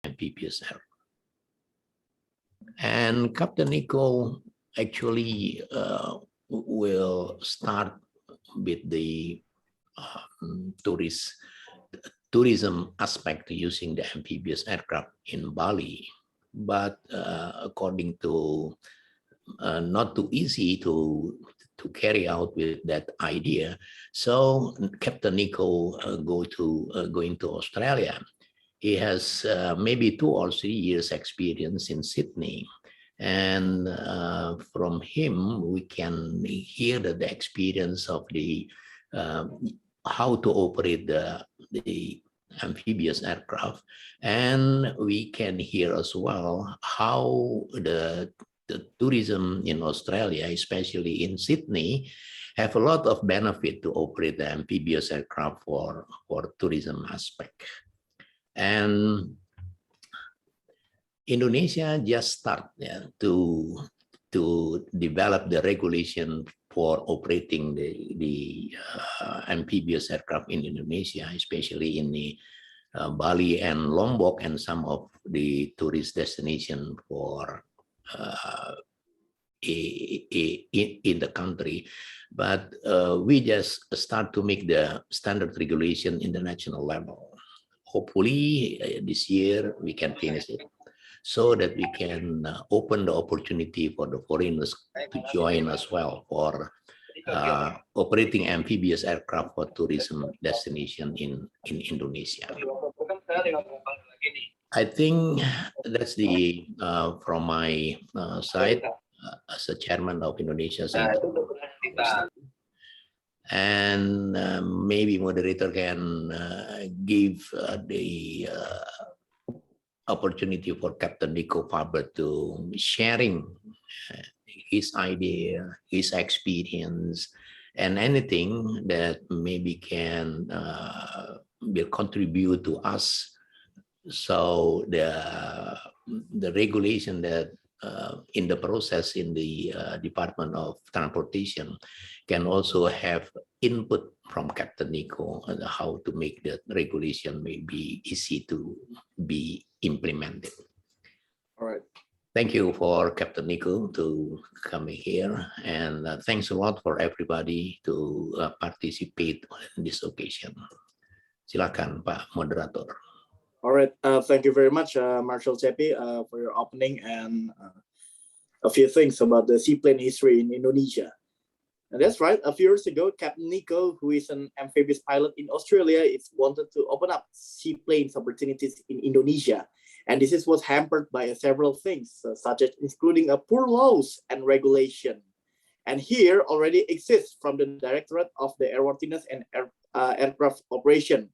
amphibious aircraft. And Captain Nico actually will start with the tourism aspect using the amphibious aircraft in Bali, but according to not too easy to carry out with that idea. So Captain Nico going to Australia. He has maybe 2 or 3 years experience in Sydney. And from him, we can hear the experience of the how to operate the amphibious aircraft. And we can hear as well how the tourism in Australia, especially in Sydney, have a lot of benefit to operate the amphibious aircraft for tourism aspect. And Indonesia just started to develop the regulation for operating the amphibious aircraft in Indonesia, especially in the Bali and Lombok and some of the tourist destination for in the country. But we just start to make the standard regulation in the national level. Hopefully this year we can finish it, so that we can open the opportunity for the foreigners to join as well for operating amphibious aircraft for tourism destination in Indonesia. I think that's the from my side as a chairman of Indonesia. And maybe moderator can give the opportunity for Captain Nico Faber to sharing his idea, his experience, and anything that maybe can will contribute to us. So the regulation that in the process in the Department of Transportation can also have input from Captain Nico on how to make the regulation may be easy to be implemented. All right. Thank you for Captain Nico to coming here, and thanks a lot for everybody to participate in this occasion. Silakan Pak Moderator. All right. Thank you very much, Marshal Cepi, for your opening and a few things about the seaplane history in Indonesia. And that's right. A few years ago, Captain Nico, who is an amphibious pilot in Australia, is wanted to open up seaplanes opportunities in Indonesia. And this was hampered by several things, such as including poor laws and regulation. And here already exists from the Directorate of the Airworthiness and Aircraft Operation.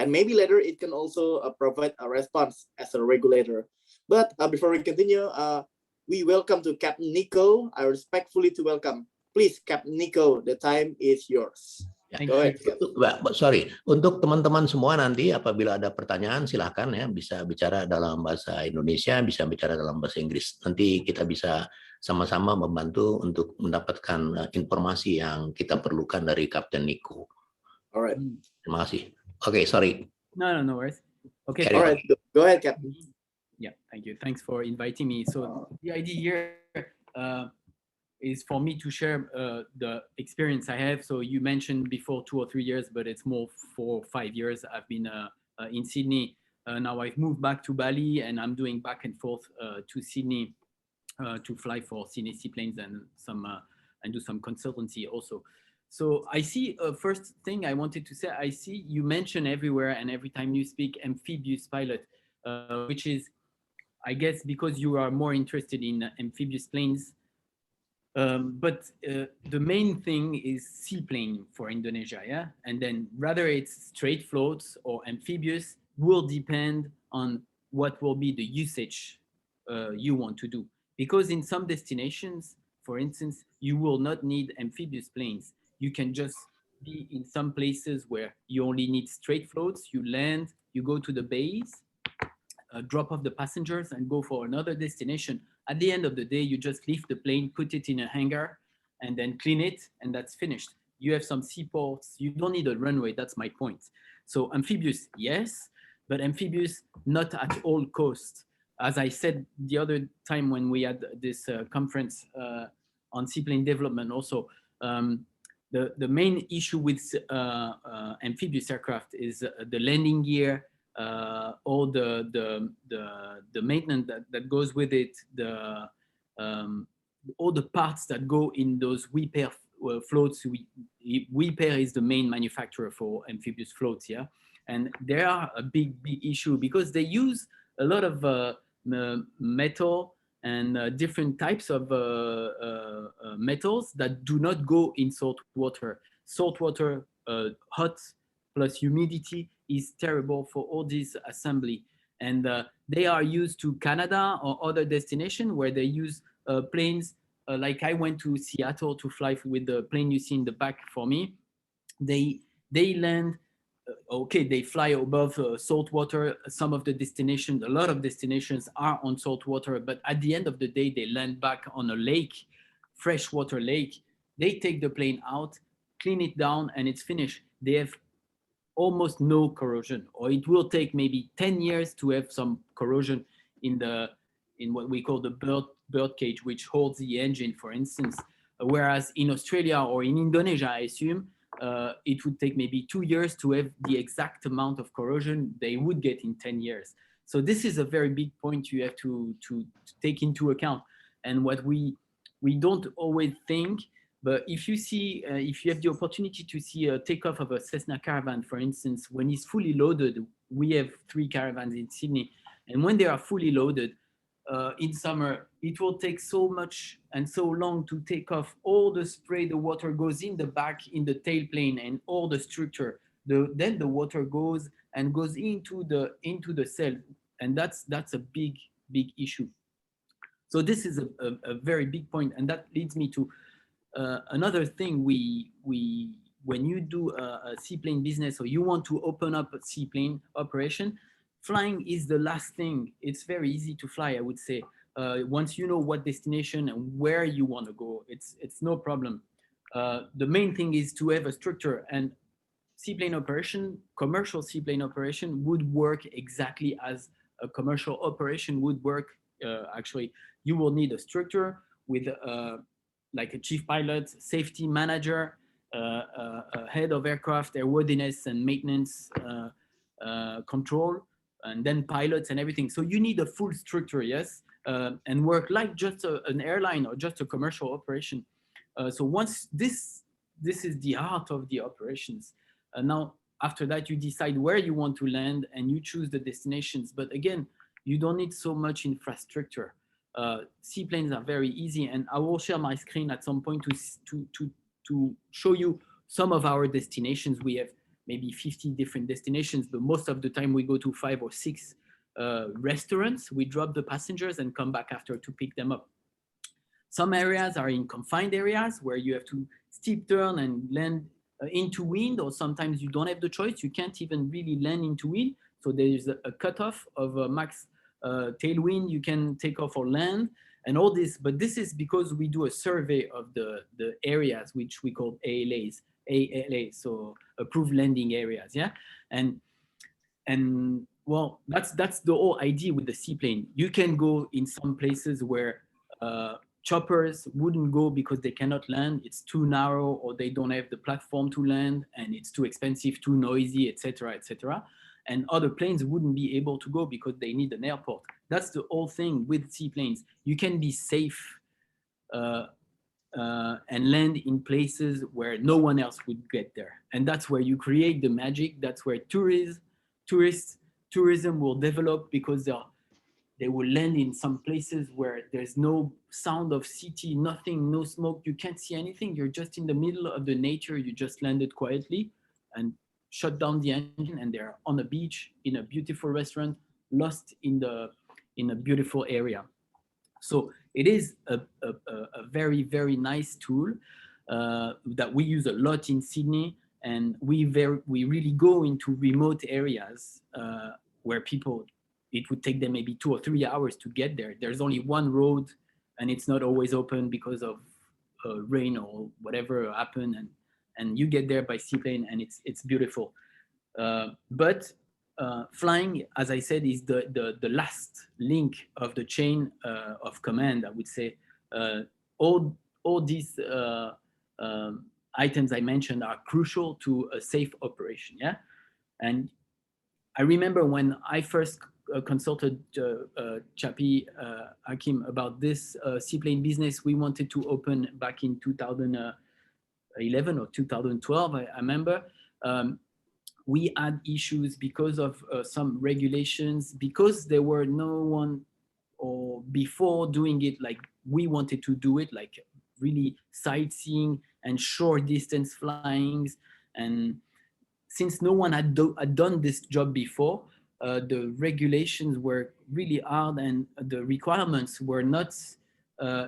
And maybe later it can also provide a response as a regulator. But before we continue, we welcome to Captain Nico. I respectfully to welcome. Please, Captain Nico, the time is yours. Go ahead. Sorry, untuk teman-teman semua nanti apabila ada pertanyaan silahkan ya, bisa bicara dalam bahasa Indonesia, bisa bicara dalam bahasa Inggris. Nanti kita bisa sama-sama membantu untuk mendapatkan informasi yang kita perlukan dari Captain Nico. Alright. Terima kasih. Okay, sorry. No worries. Okay. All right, go ahead, Captain. Yeah, thank you. Thanks for inviting me. So the idea here is for me to share the experience I have. So you mentioned before 2 or 3 years, but it's more 4 or 5 years. I've been in Sydney. Now I've moved back to Bali, and I'm doing back and forth to Sydney to fly for Sydney Seaplanes and do some consultancy also. So I see, first thing I wanted to say, I see you mention everywhere and every time you speak amphibious pilot, which is, I guess, because you are more interested in amphibious planes. But the main thing is seaplane for Indonesia, yeah? And then rather it's straight floats or amphibious will depend on what will be the usage you want to do. Because in some destinations, for instance, you will not need amphibious planes. You can just be in some places where you only need straight floats, you land, you go to the bays, drop off the passengers and go for another destination. At the end of the day, you just leave the plane, put it in a hangar and then clean it, and that's finished. You have some seaports, you don't need a runway, that's my point. So amphibious, yes, but amphibious not at all costs. As I said the other time when we had this conference on seaplane development also, the main issue with amphibious aircraft is the landing gear, all the maintenance that goes with it, all the parts that go in those repair floats. Repair is the main manufacturer for amphibious floats, yeah, and they are a big issue because they use a lot of metal and different types of metals that do not go in salt water. Salt water, hot plus humidity is terrible for all this assembly. And they are used to Canada or other destination where they use planes. Like I went to Seattle to fly with the plane you see in the back for me. They land, okay, they fly above salt water. Some of the destinations, a lot of destinations are on salt water, but at the end of the day, they land back on a lake, freshwater lake. They take the plane out, clean it down, and it's finished. They have almost no corrosion, or it will take maybe 10 years to have some corrosion in what we call the bird cage, which holds the engine, for instance. Whereas in Australia or in Indonesia, I assume, it would take maybe 2 years to have the exact amount of corrosion they would get in 10 years. So this is a very big point you have to take into account. And what we don't always think, but if you see, if you have the opportunity to see a takeoff of a Cessna Caravan, for instance, when it's fully loaded, we have 3 caravans in Sydney, and when they are fully loaded, in summer, it will take so much and so long to take off all the spray. The water goes in the back, in the tailplane, and all the structure. Then the water goes into the cell, and that's a big issue. So this is a very big point, and that leads me to another thing. When you do a seaplane business, or you want to open up a seaplane operation, flying is the last thing. It's very easy to fly, I would say. Once you know what destination and where you want to go, it's no problem. The main thing is to have a structure, and seaplane operation, commercial seaplane operation, would work exactly as a commercial operation would work. Actually, you will need a structure with like a chief pilot, safety manager, a head of aircraft airworthiness and maintenance control, and then pilots and everything. So you need a full structure, yes, and work like just an airline or just a commercial operation. So once this is the heart of the operations. Now, after that, you decide where you want to land and you choose the destinations. But again, you don't need so much infrastructure. Seaplanes are very easy, and I will share my screen at some point to show you some of our destinations. We have maybe 50 different destinations, but most of the time we go to 5 or 6 restaurants. We drop the passengers and come back after to pick them up. Some areas are in confined areas where you have to steep turn and land into wind, or sometimes you don't have the choice. You can't even really land into wind. So there is a cutoff of max tailwind you can take off or land and all this. But this is because we do a survey of the areas, which we call ALA, so approved landing areas, yeah. And well, that's the whole idea with the seaplane. You can go in some places where choppers wouldn't go because they cannot land. It's too narrow, or they don't have the platform to land, and it's too expensive, too noisy, etc., etc. And other planes wouldn't be able to go because they need an airport. That's the whole thing with seaplanes. You can be safe and land in places where no one else would get there. And that's where you create the magic. That's where tourism will develop, because they will land in some places where there's no sound of city, nothing, no smoke. You can't see anything. You're just in the middle of the nature. You just landed quietly and shut down the engine, and they're on a beach in a beautiful restaurant, lost in a beautiful area. So it is a very, very nice tool that we use a lot in Sydney, and we really go into remote areas where people, it would take them maybe 2 or 3 hours to get there. There's only one road, and it's not always open because of rain or whatever happened, and you get there by seaplane, and it's beautiful. But flying, as I said, is the last link of the chain of command. I would say all these items I mentioned are crucial to a safe operation. Yeah, and I remember when I first consulted Chapi Hakim about this seaplane business we wanted to open back in 2011 or 2012. I remember. We had issues because of some regulations, because there were no one or before doing it like we wanted to do it, like really sightseeing and short distance flyings. And since no one had done this job before, the regulations were really hard and the requirements were not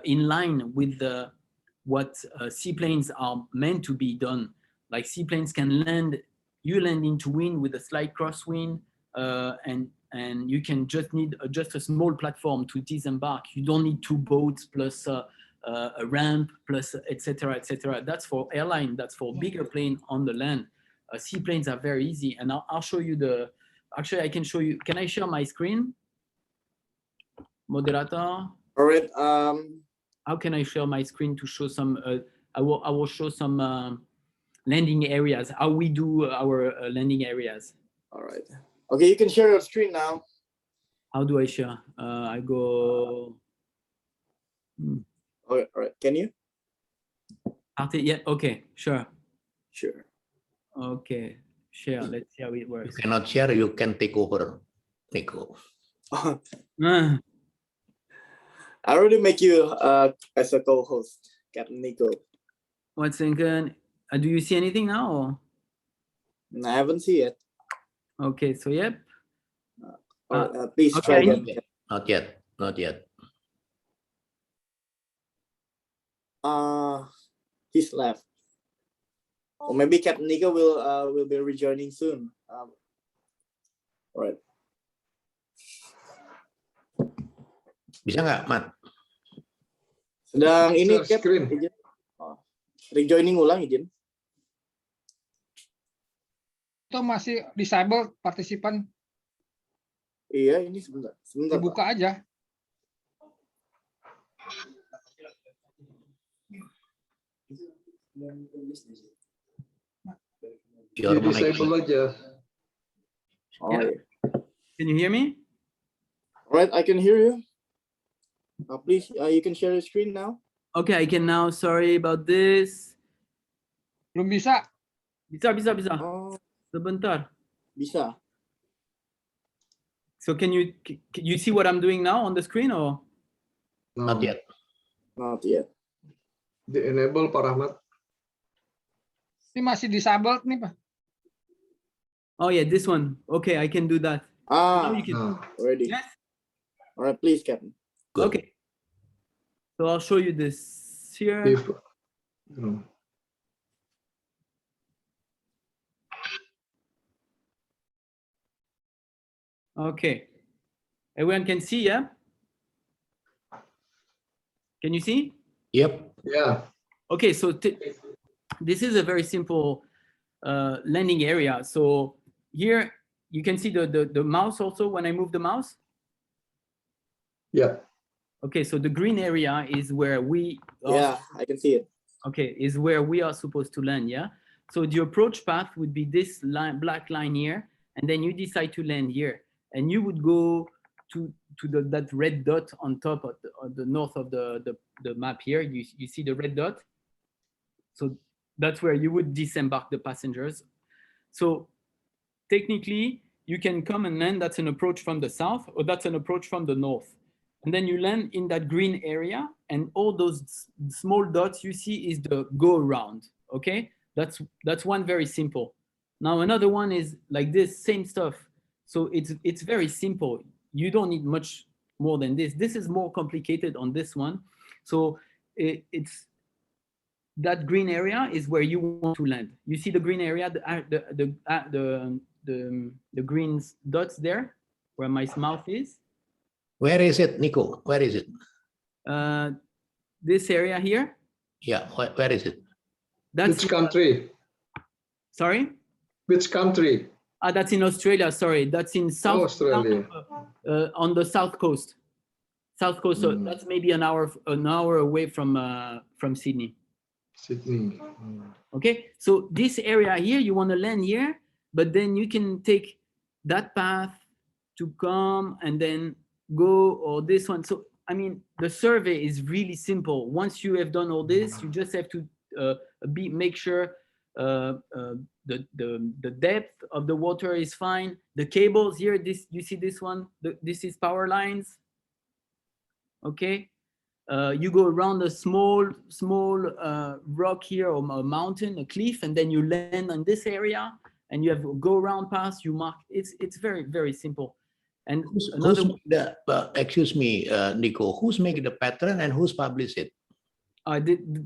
in line with what seaplanes are meant to be done. Like seaplanes can land, you land into wind with a slight crosswind, and you can just need just a small platform to disembark. You don't need two boats plus a ramp plus etc. etc. That's for airline. That's for bigger plane on the land. Seaplanes are very easy, and I'll show you the. Actually, I can show you. Can I share my screen, moderator? All right. How can I share my screen to show some? I will show some landing areas. How we do our landing areas. All right. Okay, you can share your screen now. How do I share? I go. All right. Can you? Yeah. Okay. Sure. Sure. Okay. Share. Let's see how it You works. cannot share, you can take over, Nico. Uh, I already make you as a co-host, Captain Nico. one second. Do you see anything now? Or? I haven't seen it. Okay. So yep. Please okay, try again. Not yet. Not yet. He's left. Or maybe Captain Nico will be rejoining soon. All right. Bisa nggak, Mat? Sedang ini Cap. Screen. Rejoining ulang izin. Itu masih disabled partisipan. Iya, ini sebentar. Dibuka Pak. aja. Disable aja. Oh, Yeah. Can you hear me? All right, I can hear you. Please, you can share your screen now. Okay, I can now. Sorry about this. Belum bisa. Bisa. Oh, Sebentar. bisa. So can you see what I'm doing now on the screen or? Not yet. Not yet. Di-enable Pak Rahmat. Ini masih disabled nih Pak. Oh yeah, this one. Okay, I can do that. Now you can. Ready. Yes. All right, please, Captain. Good. Okay. So I'll show you this here. Okay. Everyone can see, yeah? Can you see? Yep. Yeah. Okay, so this is a very simple landing area. So here you can see the mouse also when I move the mouse. Yeah. Okay, so the green area is where we are. Yeah, I can see it. Okay, is where we are supposed to land, yeah? So the approach path would be this line, black line here, and then you decide to land here. And you would go to that red dot on top of the north of the map here. You see the red dot? So that's where you would disembark the passengers. So technically, you can come and land. That's an approach from the south, or that's an approach from the north. And then you land in that green area, and all those small dots you see is the go around, okay? That's one very simple. Now another one is like this, same stuff. So it's very simple. You don't need much more than this. This is more complicated on this one. So it's that green area is where you want to land. You see the green area, the green dots there, where my mouth is. Where is it, Nico? Where is it? This area here. Yeah, where is it? That's Which country? Sorry? Which country? That's in Australia. Sorry, that's in South Australia. on the south coast. South coast. So that's maybe an hour away from Sydney. Sydney. Okay, so this area here, you want to land here, but then you can take that path to come and then go, or this one. So I mean, the survey is really simple. Once you have done all this, you just have to make sure the depth of the water is fine. The cables here, this you see this one. This is power lines. Okay. You go around a small rock here, or a mountain, a cliff, and then you land on this area, and you have a go around pass. You mark. It's very simple. And excuse me, Nico, who's making the pattern and who's published it?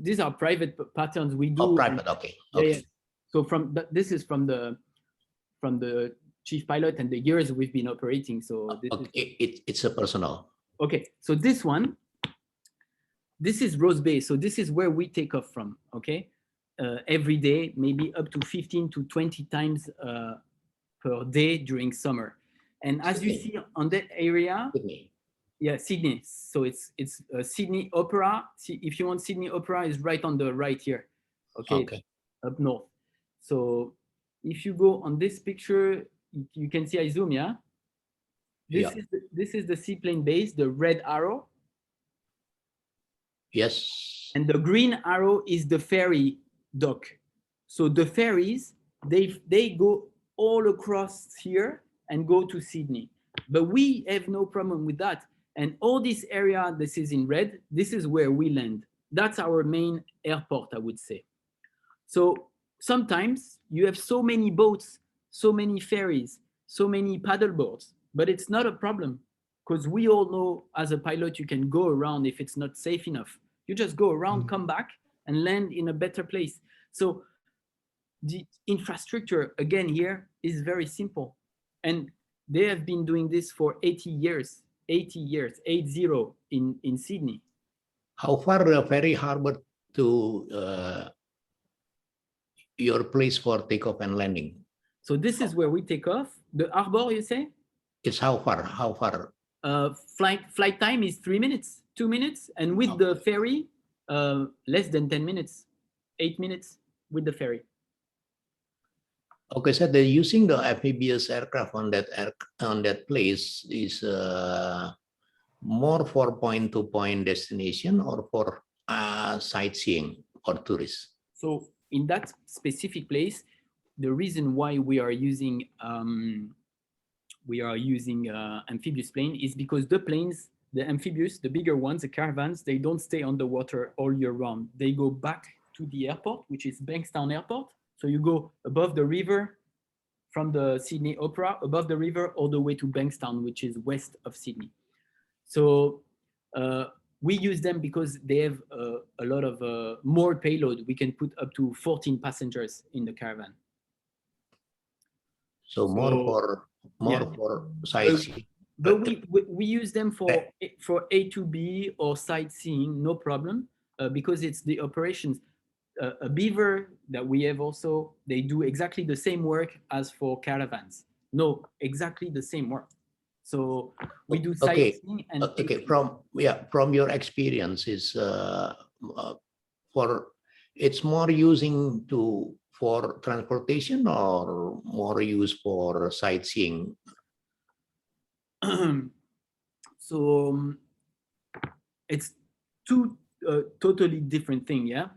These are private patterns we do. Oh, private. Okay. Yeah. So this is from the chief pilot and the years we've been operating. So it's a personal. Okay. So this one. This is Rose Bay, so this is where we take off from, okay? Every day, maybe up to 15 to 20 times per day during summer. And as you see on that area, Sydney. Yeah, Sydney. So it's Sydney Opera. If you want Sydney Opera, is right on the right here, okay? Up north. So if you go on this picture, you can see I zoom, yeah? This is the seaplane base, the red arrow. Yes. And the green arrow is the ferry dock. So the ferries, they go all across here and go to Sydney. But we have no problem with that. And all this area, this is in red, this is where we land. That's our main airport, I would say. So sometimes you have so many boats, so many ferries, so many paddle boats, but it's not a problem. Because we all know as a pilot, you can go around if it's not safe enough. You just go around, come back, and land in a better place. So the infrastructure, again, here is very simple. And they have been doing this for 80 years, 80 in Sydney. How far the ferry harbor to your place for takeoff and landing? So this is where we take off. The harbor, you say? It's how far? How far? Flight time is 3 minutes, 2 minutes, and with the ferry, less than 10 minutes, 8 minutes with the ferry. Okay, so they're using the amphibious aircraft on that place is more for point-to-point destination or for sightseeing or tourists. So in that specific place, the reason why we are using amphibious plane is because the planes, the amphibious, the bigger ones, the caravans, they don't stay on the water all year round. They go back to the airport, which is Bankstown Airport. So you go above the river from the Sydney Opera, above the river, all the way to Bankstown, which is west of Sydney. So we use them because they have a lot of more payload. We can put up to 14 passengers in the caravan. So more for sightseeing. But we use them for A to B or sightseeing, no problem, because it's the operations. A beaver that we have also, they do exactly the same work as for caravans. No, exactly the same work. So we do sightseeing and from your experience is it's more using for transportation or more used for sightseeing? So it's two totally different things, yeah.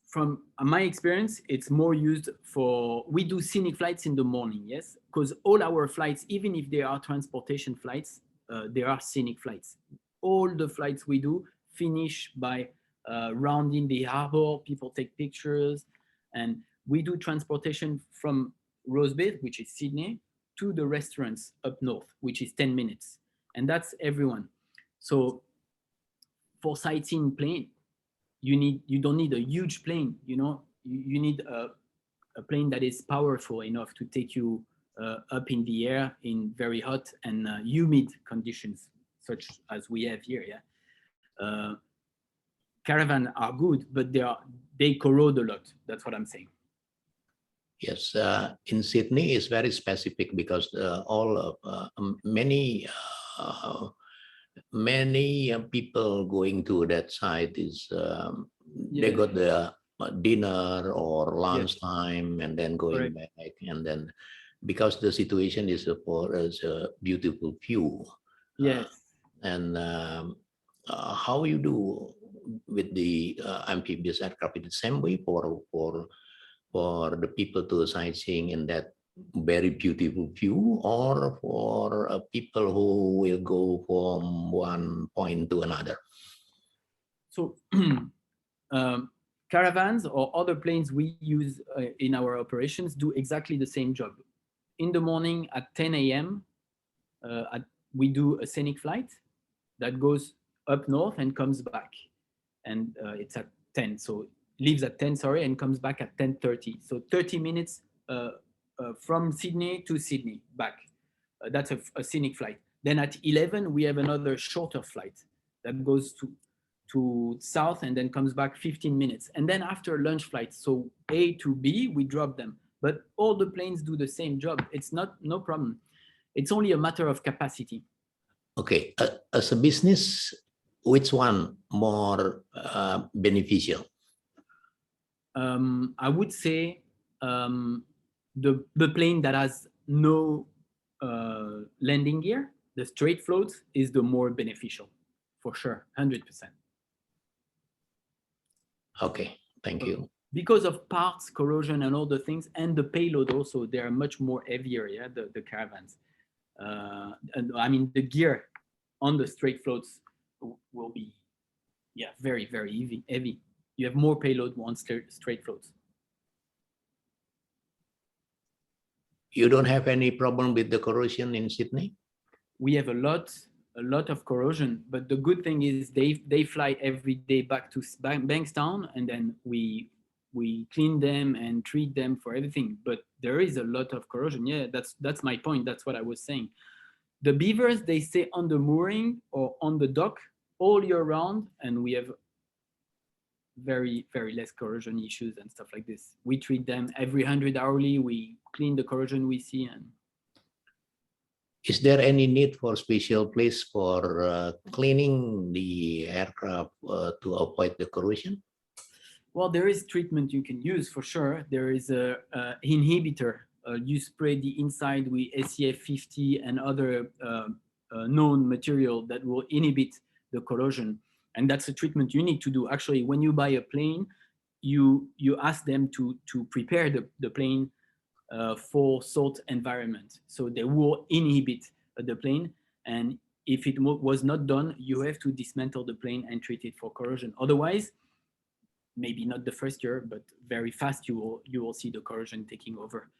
From my experience, it's more used we do scenic flights in the morning, yes, because all our flights, even if they are transportation flights, they are scenic flights. All the flights we do finish by rounding the harbor, people take pictures, and we do transportation from Rose Bay, which is Sydney, to the restaurants up north, which is 10 minutes. And that's everyone. So for sightseeing plane, you don't need a huge plane, you know, you need a plane that is powerful enough to take you up in the air in very hot and humid conditions, such as we have here, yeah. Caravan are good, but they corrode a lot. That's what I'm saying. Yes, in Sydney is very specific because many people going to that site is they Yeah. got the dinner or lunch Yes. time and then going Correct. back, and then because the situation is for as a beautiful view, Yes. and how you do with the amphibious aircraft, it's the same way for the people to sightseeing in that very beautiful view, or for people who will go from one point to another. So caravans or other planes we use in our operations do exactly the same job. In the morning at 10 a.m., we do a scenic flight that goes up north and comes back. And it's at 10. So leaves at 10, sorry, and comes back at 10:30. So 30 minutes from Sydney to Sydney back. That's a scenic flight. Then at 11, we have another shorter flight that goes to south and then comes back 15 minutes. And then after lunch flight, so A to B, we drop them. But all the planes do the same job. It's no problem. It's only a matter of capacity. Okay, as a business, which one more beneficial? I would say the plane that has no landing gear, the straight floats, is the more beneficial, for sure, 100%. Okay, thank you. Because of parts, corrosion, and all the things, and the payload also, they are much more heavier, yeah, the caravans. And I mean, the gear on the straight floats will be, yeah, very, very heavy. You have more payload on straight floats. You don't have any problem with the corrosion in Sydney? We have a lot of corrosion, but the good thing is they fly every day back to Bankstown, and then we clean them and treat them for everything. But there is a lot of corrosion. Yeah, that's my point. That's what I was saying. The beavers, they stay on the mooring or on the dock all year round, and we have very, very less corrosion issues and stuff like this. We treat them every 100 hourly. We clean the corrosion we see. And is there any need for special place for cleaning the aircraft to avoid the corrosion? Well, there is treatment you can use for sure. There is a inhibitor. You spray the inside with SCF 50 and other known material that will inhibit the corrosion. And that's a treatment you need to do. Actually, when you buy a plane, you ask them to prepare the plane for salt environment. So they will inhibit the plane. And if it was not done, you have to dismantle the plane and treat it for corrosion. Otherwise, maybe not the first year, but very fast you will see the corrosion taking over.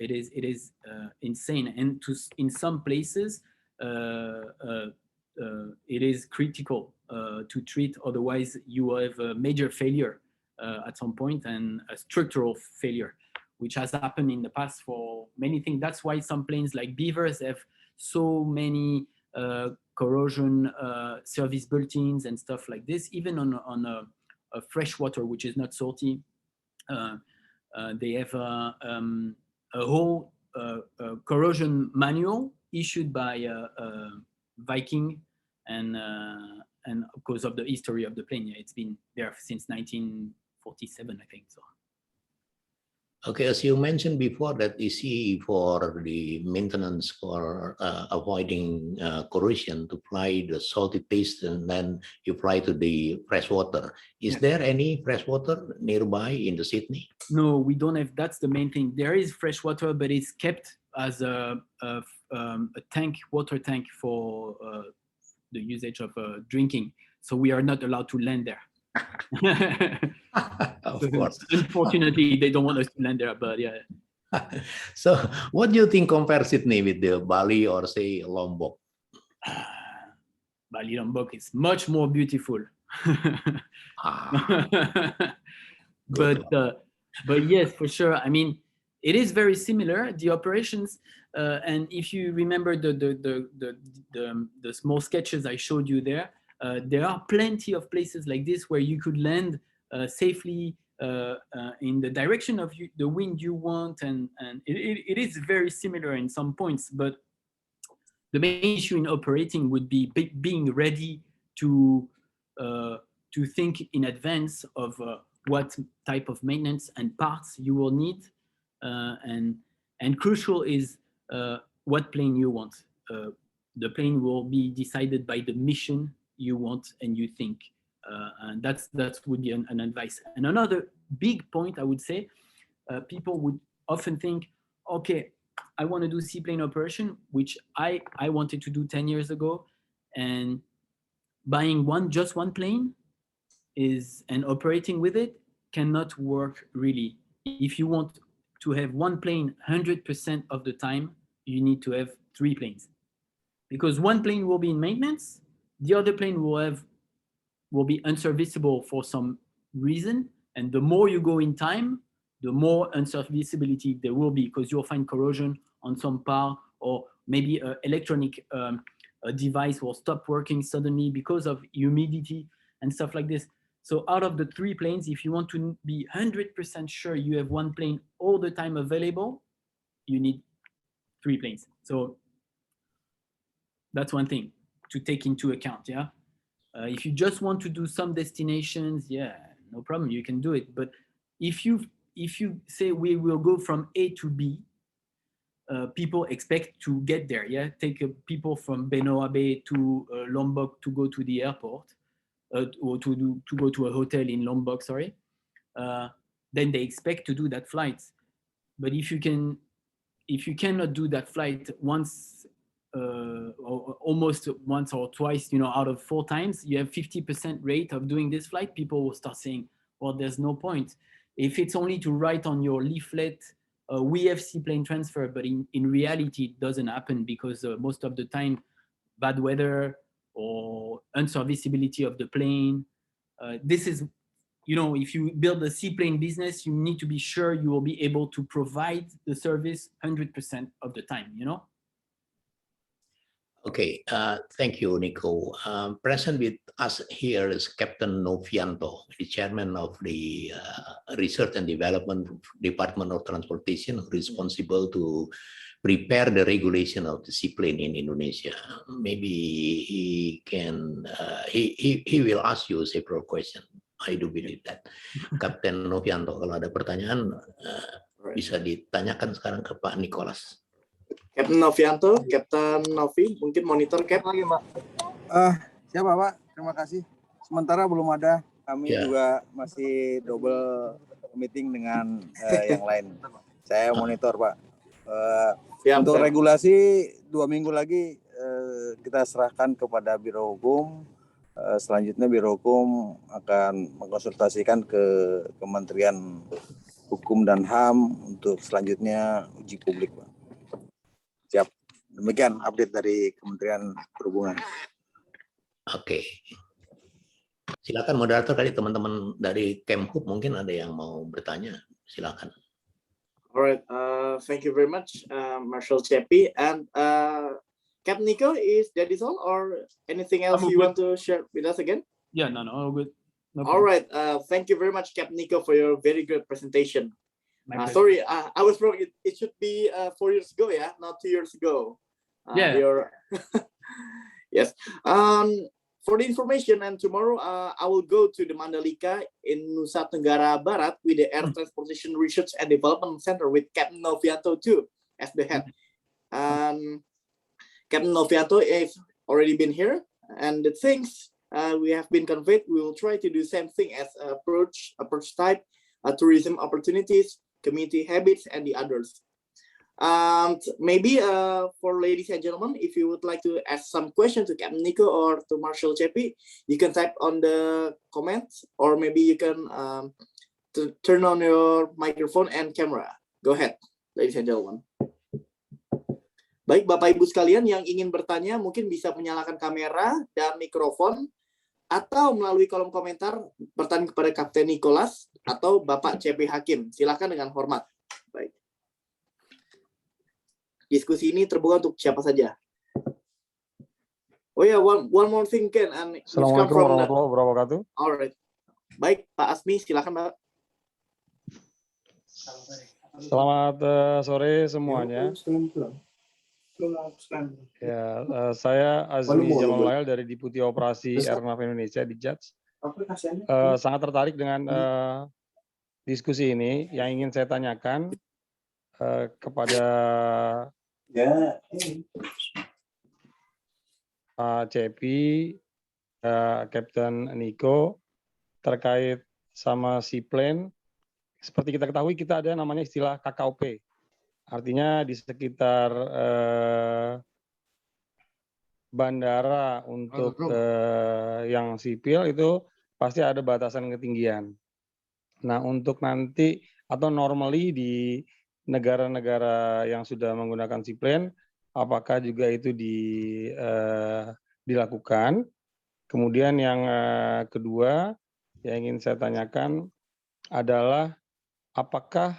It is insane, and in some places it is critical to treat. Otherwise, you will have a major failure at some point, and a structural failure, which has happened in the past for many things. That's why some planes like Beavers have so many corrosion service bulletins and stuff like this. Even on a fresh water, which is not salty, they have a whole corrosion manual issued by Viking, and because of the history of the plane, yeah, it's been there since 1947, I think. So. Okay, as you mentioned before, that is easy for the maintenance for avoiding corrosion to fly the salty taste, and then you fly to the freshwater. Is there any freshwater nearby in the Sydney? No, we don't have. That's the main thing. There is freshwater, but it's kept as a tank, water tank for the usage of drinking. So we are not allowed to land there. Of course. Unfortunately, they don't want us to land there, but yeah. So what do you think compare Sydney with the Bali or say Lombok? Bali Lombok is much more beautiful. But yes, for sure. I mean, it is very similar, the operations. And if you remember the small sketches I showed you there are plenty of places like this where you could land safely in the direction of the wind you want, and it is very similar in some points, but the main issue in operating would be being ready to think in advance of what type of maintenance and parts you will need, and crucial is what plane you want. The plane will be decided by the mission you want and you think, and that would be an advice. And another big point, I would say, people would often think, okay, I want to do seaplane operation, which I wanted to do 10 years ago, and buying just one plane and operating with it cannot work really. If you want to have one plane 100% of the time, you need to have 3 planes, because one plane will be in maintenance, the other plane will be unserviceable for some reason, and the more you go in time, the more unserviceability there will be, because you'll find corrosion on some part, or maybe an electronic device will stop working suddenly because of humidity and stuff like this. So out of the 3 planes, if you want to be 100% sure you have one plane all the time available, you need 3 planes. So that's one thing to take into account, yeah? If you just want to do some destinations, yeah, no problem, you can do it. But if you say we will go from A to B, people expect to get there, yeah? Take people from Benoa Bay to Lombok to go to the airport, or to go to a hotel in Lombok, sorry. Then they expect to do that flight. But if you cannot do that flight once, or almost once or twice, out of 4 times, you have 50% rate of doing this flight, people will start saying, well, there's no point. If it's only to write on your leaflet, we have seaplane transfer, but in reality, it doesn't happen, because most of the time, bad weather or unserviceability of the plane. This is, if you build a seaplane business, you need to be sure you will be able to provide the service 100% of the time, Okay, thank you, Nico. Present with us here is Captain Novianto, the chairman of the Research and Development Department of Transportation, responsible to prepare the regulation of the seaplane in Indonesia. Maybe he can, he will ask you several questions. I do believe that. Kapten Novianto, kalau ada pertanyaan, bisa ditanyakan sekarang ke Pak Nicholas. Captain Novianto, Captain Novi, mungkin monitor Cap. Lagi, Pak. Siapa, Pak? Terima kasih. Sementara belum ada. Kami juga masih double meeting dengan yang lain. Saya monitor, Pak. Untuk regulasi 2 minggu lagi kita serahkan kepada Biro Hukum. Selanjutnya Biro Hukum akan mengkonsultasikan ke Kementerian Hukum dan HAM untuk selanjutnya uji publik, Pak. Siap. Demikian update dari Kementerian Perhubungan. Oke. Silakan moderator, tadi teman-teman dari Kemhub mungkin ada yang mau bertanya. Silakan. Alright, thank you very much, Marshal Cepi. And Captain Nico, is that all, or anything else you want to share with us again? Yeah, no, all good. No all right, thank you very much, Captain Nico, for your very good presentation. Sorry, I was wrong. It should be 4 years ago, yeah, not 2 years ago. Yeah. Yes. For the information, and tomorrow I will go to the Mandalika in Nusa Tenggara Barat with the Air Transportation Research and Development Center with Captain Novianto too as the head. Captain Novianto has already been here, and the things we have been conveyed, we will try to do the same thing as approach type, tourism opportunities, community habits, and the others. Maybe for ladies and gentlemen, if you would like to ask some questions to Captain Nico or to Marshal Cepi, you can type on the comments, or maybe you can turn on your microphone and camera. Go ahead, ladies and gentlemen. Baik, Bapak Ibu sekalian yang ingin bertanya mungkin bisa menyalakan kamera dan mikrofon, atau melalui kolom komentar bertanya kepada Kapten Nicholas atau Bapak CP Hakim. Silakan dengan hormat. Baik. Diskusi ini terbuka untuk siapa saja. Oh ya, one more thing, Ken. Assalamualaikum warahmatullahi wabarakatuh. Alright. Baik, Pak Asmi, silakan, Pak. Selamat sore semuanya. Ya, saya Azmi Jalal dari Deputi Operasi Airnav Indonesia di JATS. Sangat tertarik dengan diskusi ini. Yang ingin saya tanyakan kepada Pak Cepi, Kapten Niko, terkait sama Seaplane. Seperti kita ketahui, kita ada namanya istilah KKOP. Artinya di sekitar bandara untuk yang sipil itu pasti ada batasan ketinggian. Nah, untuk nanti atau normally di negara-negara yang sudah menggunakan seaplane, apakah juga itu dilakukan? Kemudian yang kedua yang ingin saya tanyakan adalah apakah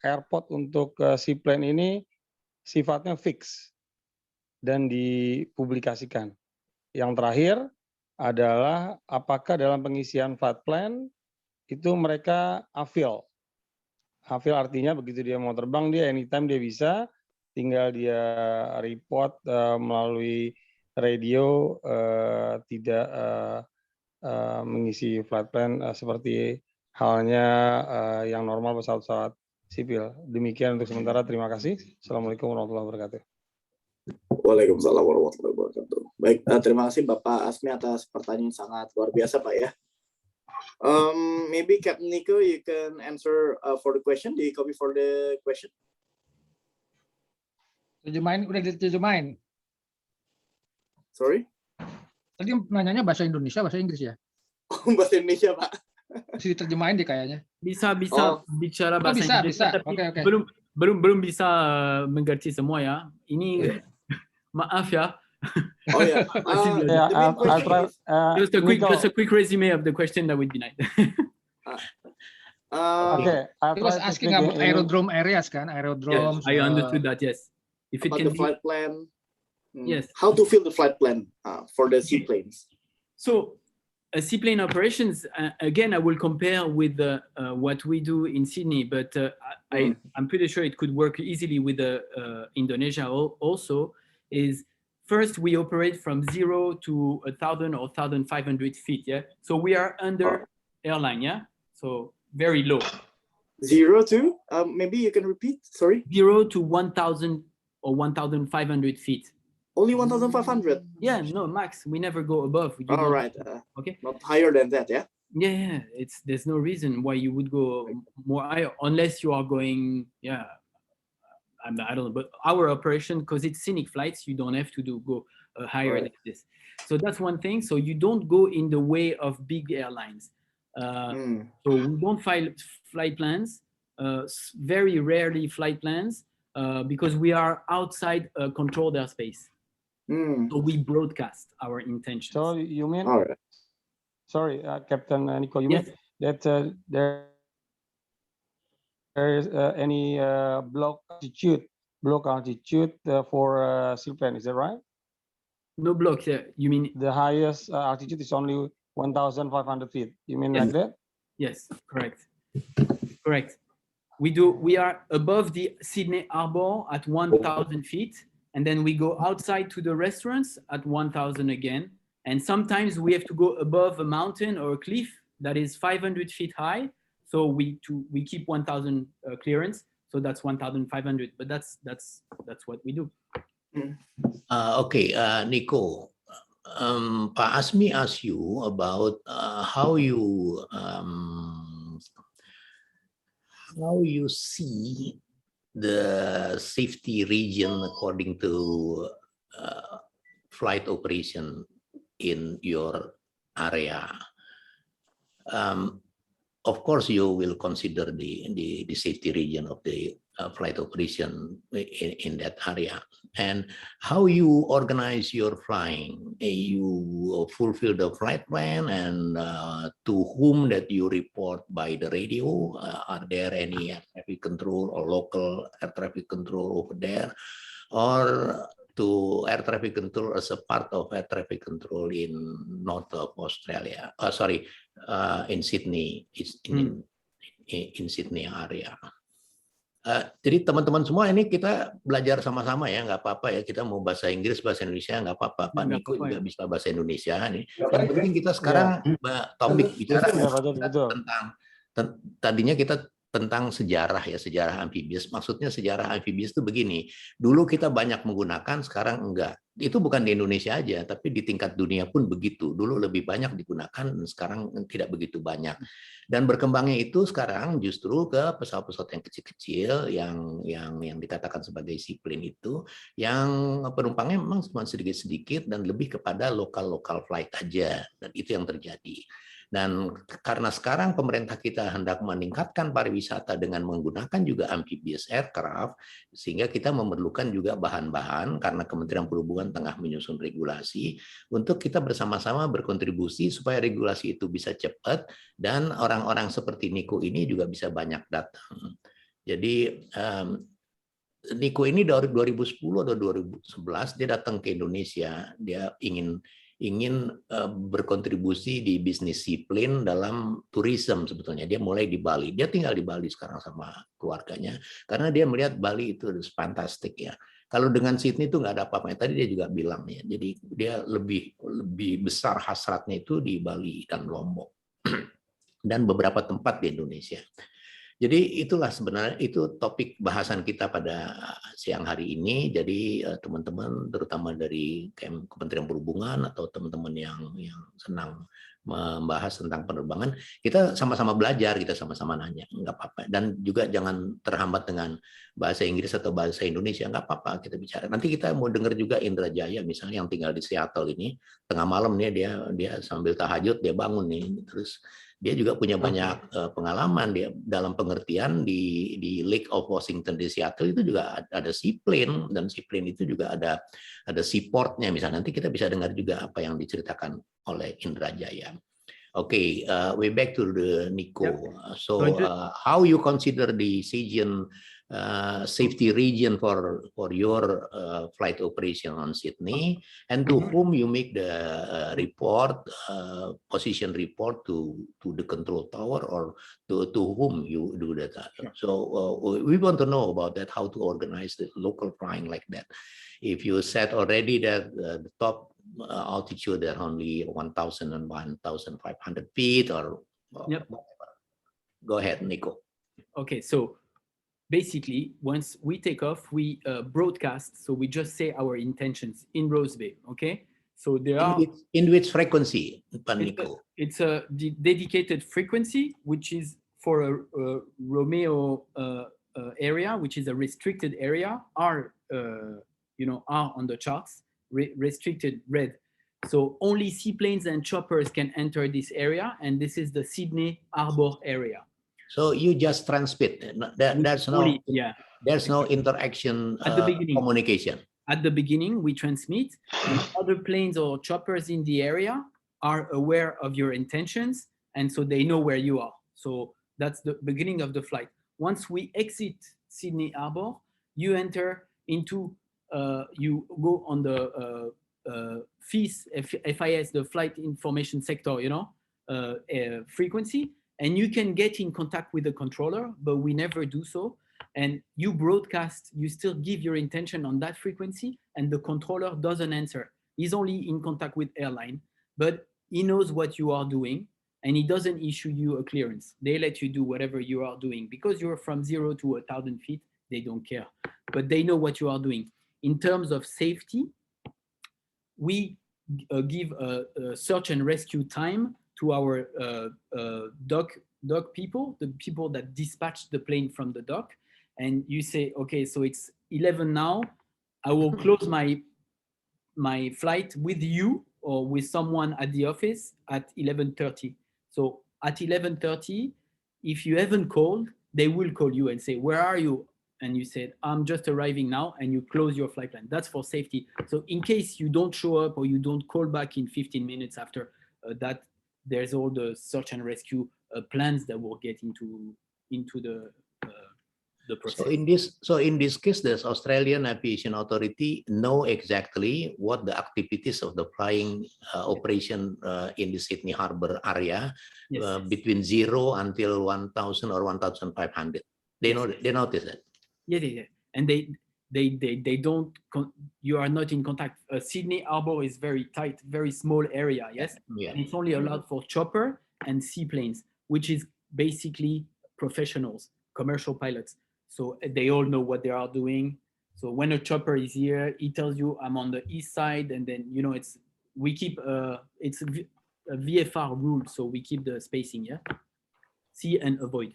airport untuk seaplane ini sifatnya fix dan dipublikasikan. Yang terakhir adalah apakah dalam pengisian flight plan itu mereka afil. Afil artinya begitu dia mau terbang, dia anytime dia bisa, tinggal dia report melalui radio, tidak mengisi flight plan seperti halnya yang normal pesawat-pesawat sipil. Demikian untuk sementara, terima kasih. Assalamualaikum warahmatullahi wabarakatuh. Waalaikumsalam warahmatullahi wabarakatuh. Baik, terima kasih Bapak Azmi atas pertanyaan sangat luar biasa Pak ya. Maybe Captain Nico, you can answer for the question. Do you copy for the question? Terjemahin, udah diterjemahin. Sorry? Tadi nanyanya bahasa Indonesia, bahasa Inggris ya? Bahasa Indonesia Pak. Masih diterjemahin deh kayaknya. Bisa bicara bahasa Inggris, bisa. tapi Oke. belum bisa mengerti semua ya. Ini maaf ya. Oh ya. Just a quick resume of the question that would be nice. Okay. He was asking about aerodrome areas kan, aerodromes. Yes, I understood that. Yes. If it about can the flight plan. Yes. How to fill the flight plan for the seaplanes? So, seaplane operations. Again, I will compare with what we do in Sydney, but I'm pretty sure it could work easily with Indonesia. Also, is first we operate from 0 to 1,000 or 1,500 feet. Yeah. So we are under airline. Yeah. So very low. 0 to maybe you can repeat. Sorry. 0 to 1,000 or 1,500 feet. Only 1,500. Yeah, no, max. We never go above. All right. Okay. Not higher than that, yeah. Yeah. There's no reason why you would go more higher unless you are going. Yeah. I don't know, but our operation, because it's scenic flights, you don't have to go higher than this. So that's one thing. So you don't go in the way of big airlines. So we don't file flight plans. Very rarely flight plans because we are outside controlled airspace. So we broadcast our intentions. So you mean? All right. Sorry, Captain Nico. You mean that there is any block altitude for seaplane? Is that right? No block here. You mean the highest altitude is only 1,500 feet? You mean like that? Yes, correct. Correct. We are above the Sydney Harbour at 1,000 feet. And then we go outside to the restaurants at 1,000 again. And sometimes we have to go above a mountain or a cliff that is 500 feet high. So we keep 1,000 clearance. So that's 1,500. But that's what we do. Okay, Nico. Pak Azmi asked you about how you see the safety region according to flight operation in your area. Of course, you will consider the safety region of the flight operation in that area. And how you organize your flying, you fulfill the flight plan, and to whom that you report by the radio. Are there any air traffic control or local air traffic control over there, or to air traffic control as a part of air traffic control in north of Australia? In Sydney, in Sydney area. Jadi teman-teman semua ini kita belajar sama-sama ya, nggak apa-apa ya, kita mau bahasa Inggris, bahasa Indonesia nggak apa-apa. Pak Niko juga bisa bahasa Indonesia nih. Yang penting kita sekarang topik bicara tentang tadinya kita tentang sejarah ya, sejarah amfibius. Maksudnya sejarah amfibius itu begini, dulu kita banyak menggunakan, sekarang enggak. Itu bukan di Indonesia aja, tapi di tingkat dunia pun begitu. Dulu lebih banyak digunakan, sekarang tidak begitu banyak. Dan berkembangnya itu sekarang justru ke pesawat-pesawat yang kecil-kecil, yang dikatakan sebagai seaplane itu, yang penumpangnya memang cuma sedikit-sedikit dan lebih kepada lokal flight aja. Dan itu yang terjadi. Dan karena sekarang pemerintah kita hendak meningkatkan pariwisata dengan menggunakan juga amphibious aircraft, sehingga kita memerlukan juga bahan-bahan, karena Kementerian Perhubungan tengah menyusun regulasi, untuk kita bersama-sama berkontribusi supaya regulasi itu bisa cepat, dan orang-orang seperti Niko ini juga bisa banyak datang. Jadi Niko ini dari 2010 atau 2011 dia datang ke Indonesia, dia ingin berkontribusi di bisnis seaplane dalam tourism sebetulnya. Dia mulai di Bali. Dia tinggal di Bali sekarang sama keluarganya karena dia melihat Bali itu fantastik ya. Kalau dengan Sydney itu nggak ada apa-apa. Tadi dia juga bilang ya. Jadi dia lebih besar hasratnya itu di Bali dan Lombok dan beberapa tempat di Indonesia. Jadi itulah sebenarnya itu topik bahasan kita pada siang hari ini. Jadi teman-teman terutama dari Kementerian Perhubungan atau teman-teman yang senang membahas tentang penerbangan, kita sama-sama belajar, kita sama-sama nanya, nggak apa-apa. Dan juga jangan terhambat dengan bahasa Inggris atau bahasa Indonesia, nggak apa-apa kita bicara. Nanti kita mau dengar juga Indra Jaya misalnya yang tinggal di Seattle ini, tengah malam nih dia sambil tahajud dia bangun nih, terus dia juga punya banyak pengalaman dia dalam pengertian di Lake of Washington di Seattle itu juga ada seaplane, dan seaplane itu juga ada seaportnya misalnya. Nanti kita bisa dengar juga apa yang diceritakan oleh Indra Jaya. Okay, we back to the Nico. So how you consider the safety region for your flight operation on Sydney, and to whom you make the report, position report to the control tower, or to whom you do that? So we want to know about that, how to organize the local flying like that. If you said already that the top altitude are only 1,000 and 1,500 feet, or whatever. Go ahead, Nico. Okay, so basically, once we take off, we broadcast. So we just say our intentions in Rose Bay. Okay, so there are in which frequency, Nico? It's a dedicated frequency, which is for a Romeo area, which is a restricted area. Are on the charts. Restricted red, so only seaplanes and choppers can enter this area, and this is the Sydney Harbour area. So you just transmit. There's no interaction at the beginning. Communication. At the beginning, we transmit, and other planes or choppers in the area are aware of your intentions, and so they know where you are. So that's the beginning of the flight. Once we exit Sydney Harbour, you enter into you go on the FIS, the Flight Information Sector, frequency, and you can get in contact with the controller, but we never do so. And you broadcast, you still give your intention on that frequency, and the controller doesn't answer. He's only in contact with airline, but he knows what you are doing, and he doesn't issue you a clearance. They let you do whatever you are doing. Because you're from 0 to 1,000 feet, they don't care, but they know what you are doing. In terms of safety, we give a search and rescue time to our dock people, the people that dispatch the plane from the dock. And you say, okay, so it's 11 now. I will close my flight with you or with someone at the office at 11:30. So at 11:30, if you haven't called, they will call you and say, where are you? And you said, I'm just arriving now, and you close your flight plan. That's for safety. So in case you don't show up or you don't call back in 15 minutes after that, there's all the search and rescue plans that will get into the process. So in this case, the Australian Aviation Authority know exactly what the activities of the flying operation in the Sydney Harbour area between 0 until 1,000 or 1,500. They know. They notice it. Yeah. And they don't. You are not in contact. Sydney Harbour is very tight, very small area. Yes. Yeah. And it's only allowed for chopper and seaplanes, which is basically professionals, commercial pilots. So they all know what they are doing. So when a chopper is here, he tells you I'm on the east side, and then we keep it's a VFR rule, so we keep the spacing. Yeah. See and avoid.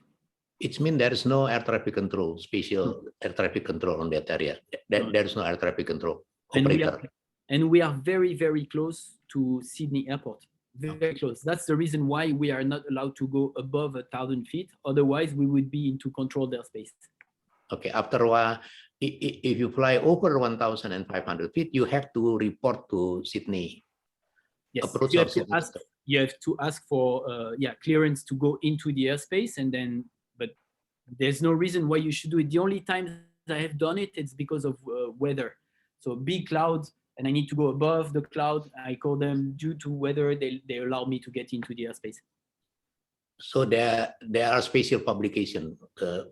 It means there is no air traffic control, special air traffic control on that area. There is no air traffic control operator. And we are very, very close to Sydney Airport. Very close. That's the reason why we are not allowed to go above 1,000 feet. Otherwise, we would be into controlled airspace. Okay. After a while, if you fly over 1,500 feet, you have to report to Sydney. Yes. You have to ask for clearance to go into the airspace, and then. But there's no reason why you should do it. The only times I have done it, it's because of weather. So big clouds, and I need to go above the cloud. I call them due to weather. They allow me to get into the airspace. So there are special publications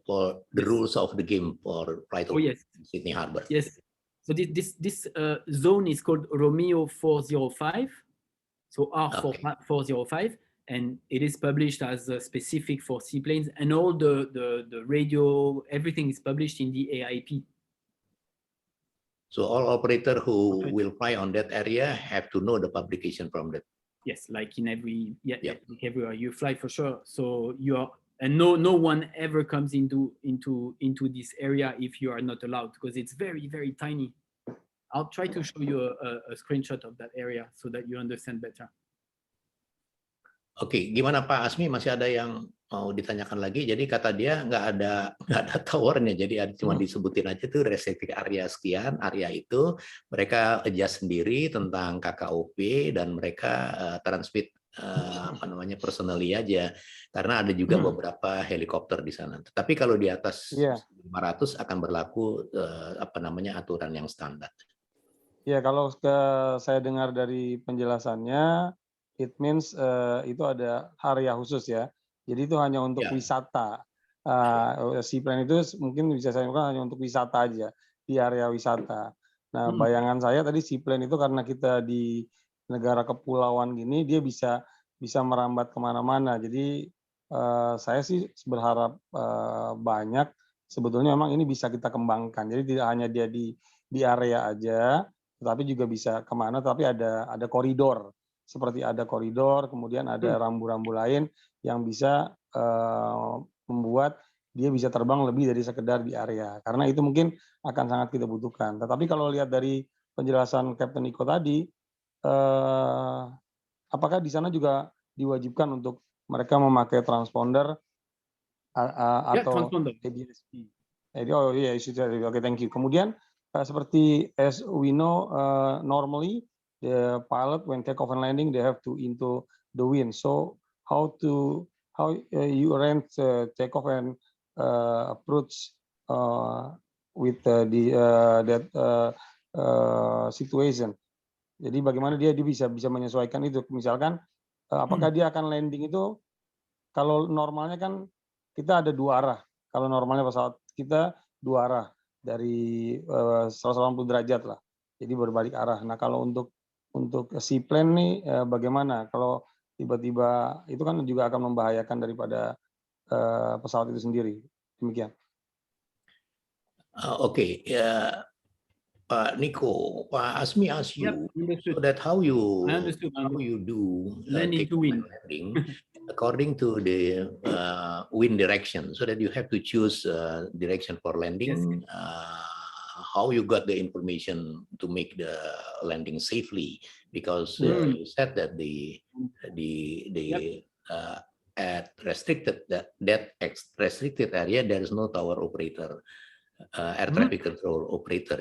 for the rules of the game for flight over Sydney Harbour. Yes. So this zone is called Romeo 405. So R405. And it is published as specific for seaplanes, and all the radio, everything is published in the AIP. So all operator who will fly on that area have to know the publication from that. Yes, like in every like everywhere you fly for sure. So you are, and no one ever comes into this area if you are not allowed, because it's very, very tiny. I'll try to show you a screenshot of that area so that you understand better. Oke, gimana Pak Asmi? Masih ada yang mau ditanyakan lagi? Jadi kata dia nggak ada towernya, jadi cuma disebutin aja tuh restricted area sekian, area itu mereka adjust sendiri tentang KKOP dan mereka transmit personally aja, karena ada juga beberapa helikopter di sana. Tetapi kalau di atas 500 akan berlaku aturan yang standar. Ya, kalau saya dengar dari penjelasannya, it means itu ada area khusus ya. Jadi itu hanya untuk wisata. Seaplane itu mungkin bisa saya katakan hanya untuk wisata aja, di area wisata. Nah, bayangan saya tadi seaplane itu karena kita di negara kepulauan gini, dia bisa merambat kemana-mana. Jadi saya sih berharap banyak. Sebetulnya memang ini bisa kita kembangkan. Jadi tidak hanya dia di area aja, tetapi juga bisa kemana. Tapi ada koridor. Seperti ada koridor, kemudian ada rambu-rambu lain yang bisa membuat dia bisa terbang lebih dari sekedar di area. Karena itu mungkin akan sangat kita butuhkan. Tetapi kalau lihat dari penjelasan Kapten Niko tadi, apakah di sana juga diwajibkan untuk mereka memakai transponder atau ADSB? Oh iya, oke, thank you. Kemudian seperti as we know, normally the pilot when take off and landing they have to into the wind. So how you arrange take off and approach with that situation. Jadi bagaimana dia bisa menyesuaikan itu. Misalkan apakah dia akan landing itu, kalau normalnya kan kita ada dua arah. Kalau normalnya pesawat kita dua arah dari 180 derajat lah. Jadi berbalik arah. Nah, kalau untuk seaplane nih bagaimana? Kalau tiba-tiba itu kan juga akan membahayakan daripada pesawat itu sendiri. Demikian. Oke, Pak Niko, Pak Asmi asked you so that how you do landing according to the wind direction, so that you have to choose direction for landing. How you got the information to make the landing safely, because you said that the at restricted restricted area there is no tower operator, air traffic control operator.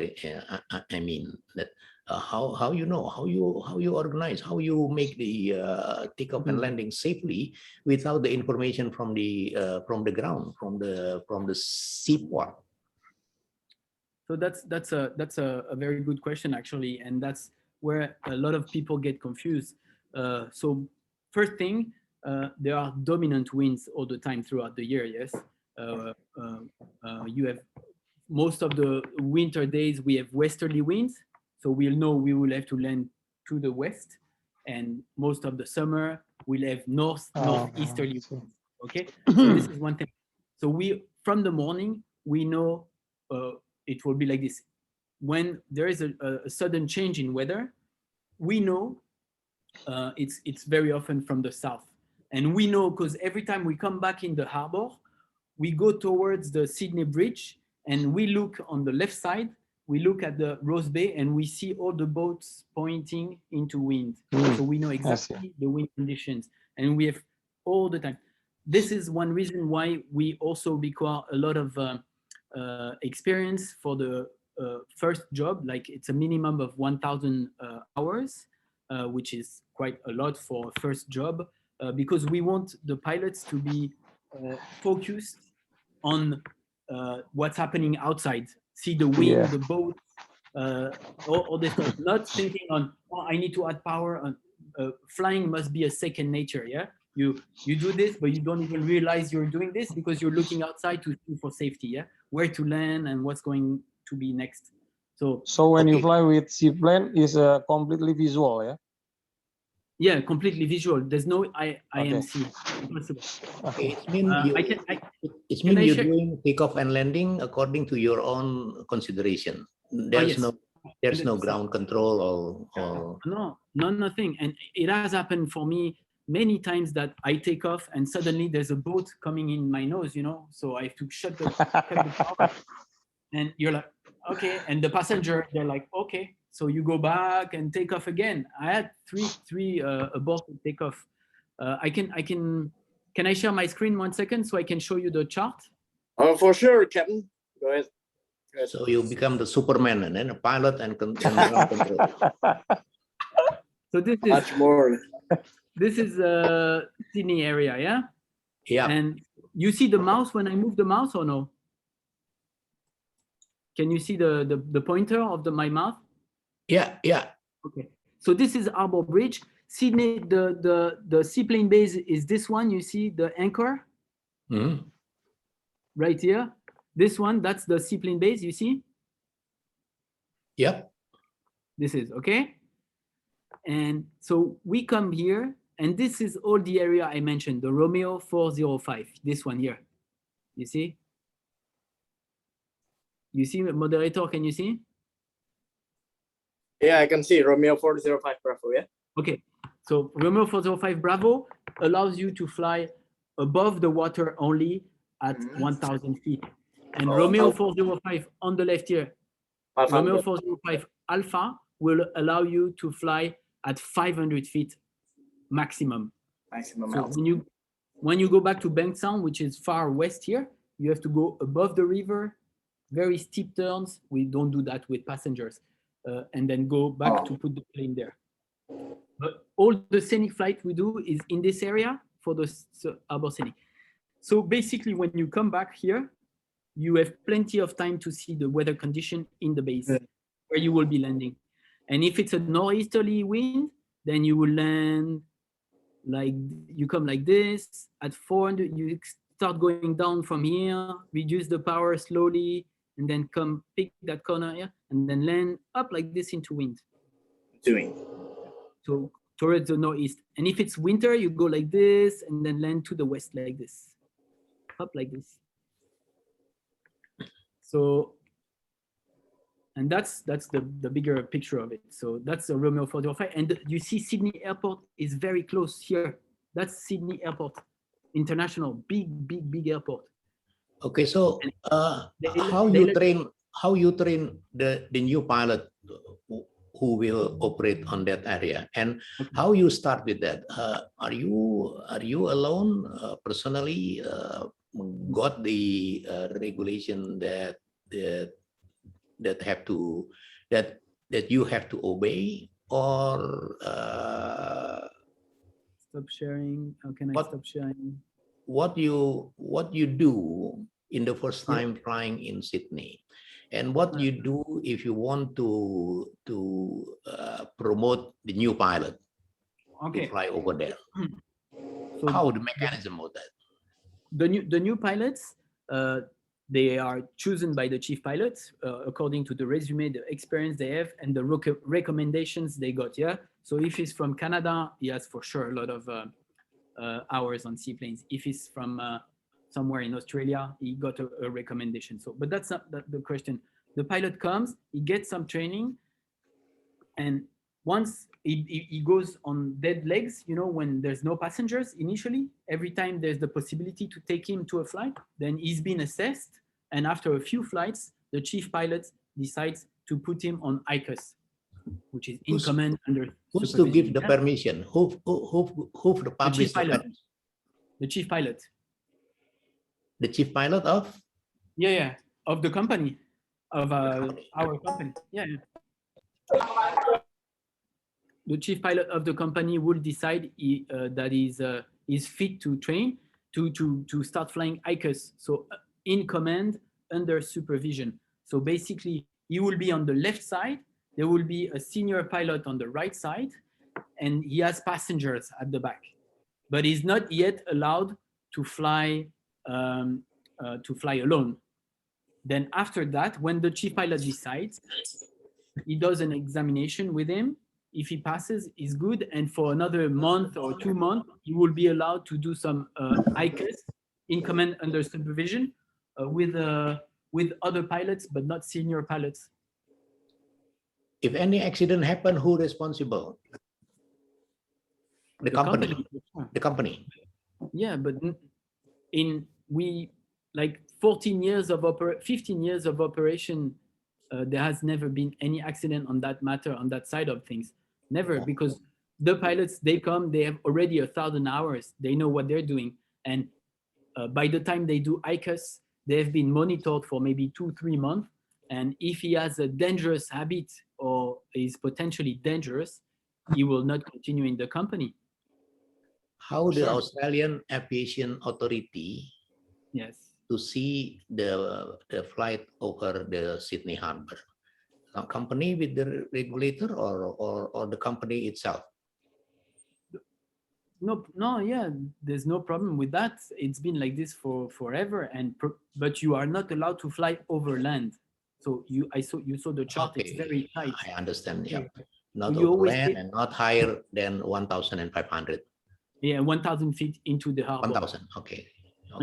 I mean that how you know, how you organize, how you make the takeoff and landing safely without the information from the ground, from the seaport. So that's a very good question actually, and that's where a lot of people get confused. So first thing, there are dominant winds all the time throughout the year. Yes, you have most of the winter days we have westerly winds, so we'll know we will have to land to the west, and most of the summer we'll have northeasterly winds. Okay, so this is one thing. So we from the morning we know it will be like this. When there is a sudden change in weather, we know it's very often from the south, and we know because every time we come back in the harbor, we go towards the Sydney Bridge, and we look on the left side, we look at the Rose Bay, and we see all the boats pointing into wind. So we know exactly the wind conditions, and we have all the time. This is one reason why we also require a lot of experience for the first job. Like it's a minimum of 1,000 hours, which is quite a lot for a first job, because we want the pilots to be focused on what's happening outside, see the wind, the boat, all this stuff, not thinking on, oh, I need to add power. Flying must be a second nature, yeah? You do this, but you don't even realize you're doing this because you're looking outside to see for safety, yeah? Where to land and what's going to be next. So when you fly with seaplane, is completely visual, yeah? Yeah, completely visual. There's no IMC. Impossible. Okay, it means you're doing takeoff and landing according to your own consideration. There's no ground control or nothing. And it has happened for me many times that I take off and suddenly there's a boat coming in my nose, you know, so I have to cut the power. And you're like, okay, and the passenger, they're like, okay, so you go back and take off again. I had three aboard to take off. Can I share my screen 1 second so I can show you the chart? Oh, for sure, Captain. Go ahead. So you become the Superman and then a pilot and ground control. So this is much more. This is Sydney area, yeah? Yeah. And you see the mouse when I move the mouse or no? Can you see the pointer of my mouse? Yeah. Okay. So this is Harbour Bridge. Sydney, the seaplane base is this one. You see the anchor? Right here. This one, that's the seaplane base, you see? Yep. This is, okay? And so we come here, and this is all the area I mentioned, the Romeo 405, this one here. You see? You see, moderator, can you see? Yeah, I can see Romeo 405 Bravo, yeah? Okay, so Romeo 405 Bravo allows you to fly above the water only at 1,000 feet. And Romeo 405 on the left here, Romeo 405 Alpha will allow you to fly at 500 feet maximum. So when you go back to Bank Sound, which is far west here, you have to go above the river, very steep turns. We don't do that with passengers. And then go back to put the plane there. But all the scenic flight we do is in this area for the Harbour Scenic. So basically, when you come back here, you have plenty of time to see the weather condition in the base where you will be landing. And if it's a northeasterly wind, then you will land like, you come like this at 400, you start going down from here, reduce the power slowly, and then come pick that corner here, and then land up like this into wind. So towards the northeast. And if it's winter, you go like this, and then land to the west like this, up like this. So, and that's the bigger picture of it. So that's the Romeo 405. And you see Sydney Airport is very close here. That's Sydney Airport, international, big airport. Okay, so how you train the new pilot who will operate on that area, and how you start with that? Are you alone personally got the regulation that that you have to obey, or Stop sharing. How can I What- stop sharing? what you do in the first Yeah. time flying in Sydney, and what you do if you want to promote the new pilot to Okay. fly over there. So How the mechanism of that? the new pilots, they are chosen by the chief pilots according to the resume, the experience they have, and the recommendations they got. Yeah. So if he's from Canada, he has for sure a lot of hours on seaplanes. If he's from somewhere in Australia, he got a recommendation. So, but that's not the question. The pilot comes, he gets some training, and once he goes on dead legs, you know, when there's no passengers initially, every time there's the possibility to take him to a flight, then he's been assessed. And after a few flights, the chief pilot decides to put him on ICUS, which is in Who's- command under Who's to give supervision. the Yeah? permission? Who the publish the pilot. permission? The chief pilot. The chief pilot of Yeah, of the company, of company. our company. Yeah. The chief pilot of the company will decide that is fit to train to start flying ICUS. So in command under supervision. So basically, he will be on the left side. There will be a senior pilot on the right side, and he has passengers at the back, but he's not yet allowed to fly alone. Then after that, when the chief pilot decides, he does an examination with him. If he passes, is good. And for another month or 2 months, he will be allowed to do some ICUS, in command under supervision, with other pilots, but not senior pilots. If any accident happen, who responsible? The company. The company. Yeah, but like 15 years of operation, there has never been any accident on that matter, on that side of things. Never, because the pilots, they come, they have already 1,000 hours. They know what they're doing. And by the time they do ICUS, they have been monitored for maybe 2-3 months. And if he has a dangerous habit or is potentially dangerous, he will not continue in the company. How the Sure. Australian Aviation Authority Yes. to see the flight over the Sydney Harbour? A company with the regulator or the company itself? No, yeah, there's no problem with that. It's been like this for forever, but you are not allowed to fly over land. So you saw the chart. Okay, It's very tight. I understand. Yeah, Okay. not You over always land get- and not higher than 1,500. Yeah, 1,000 feet into the harbor. 1,000. Okay.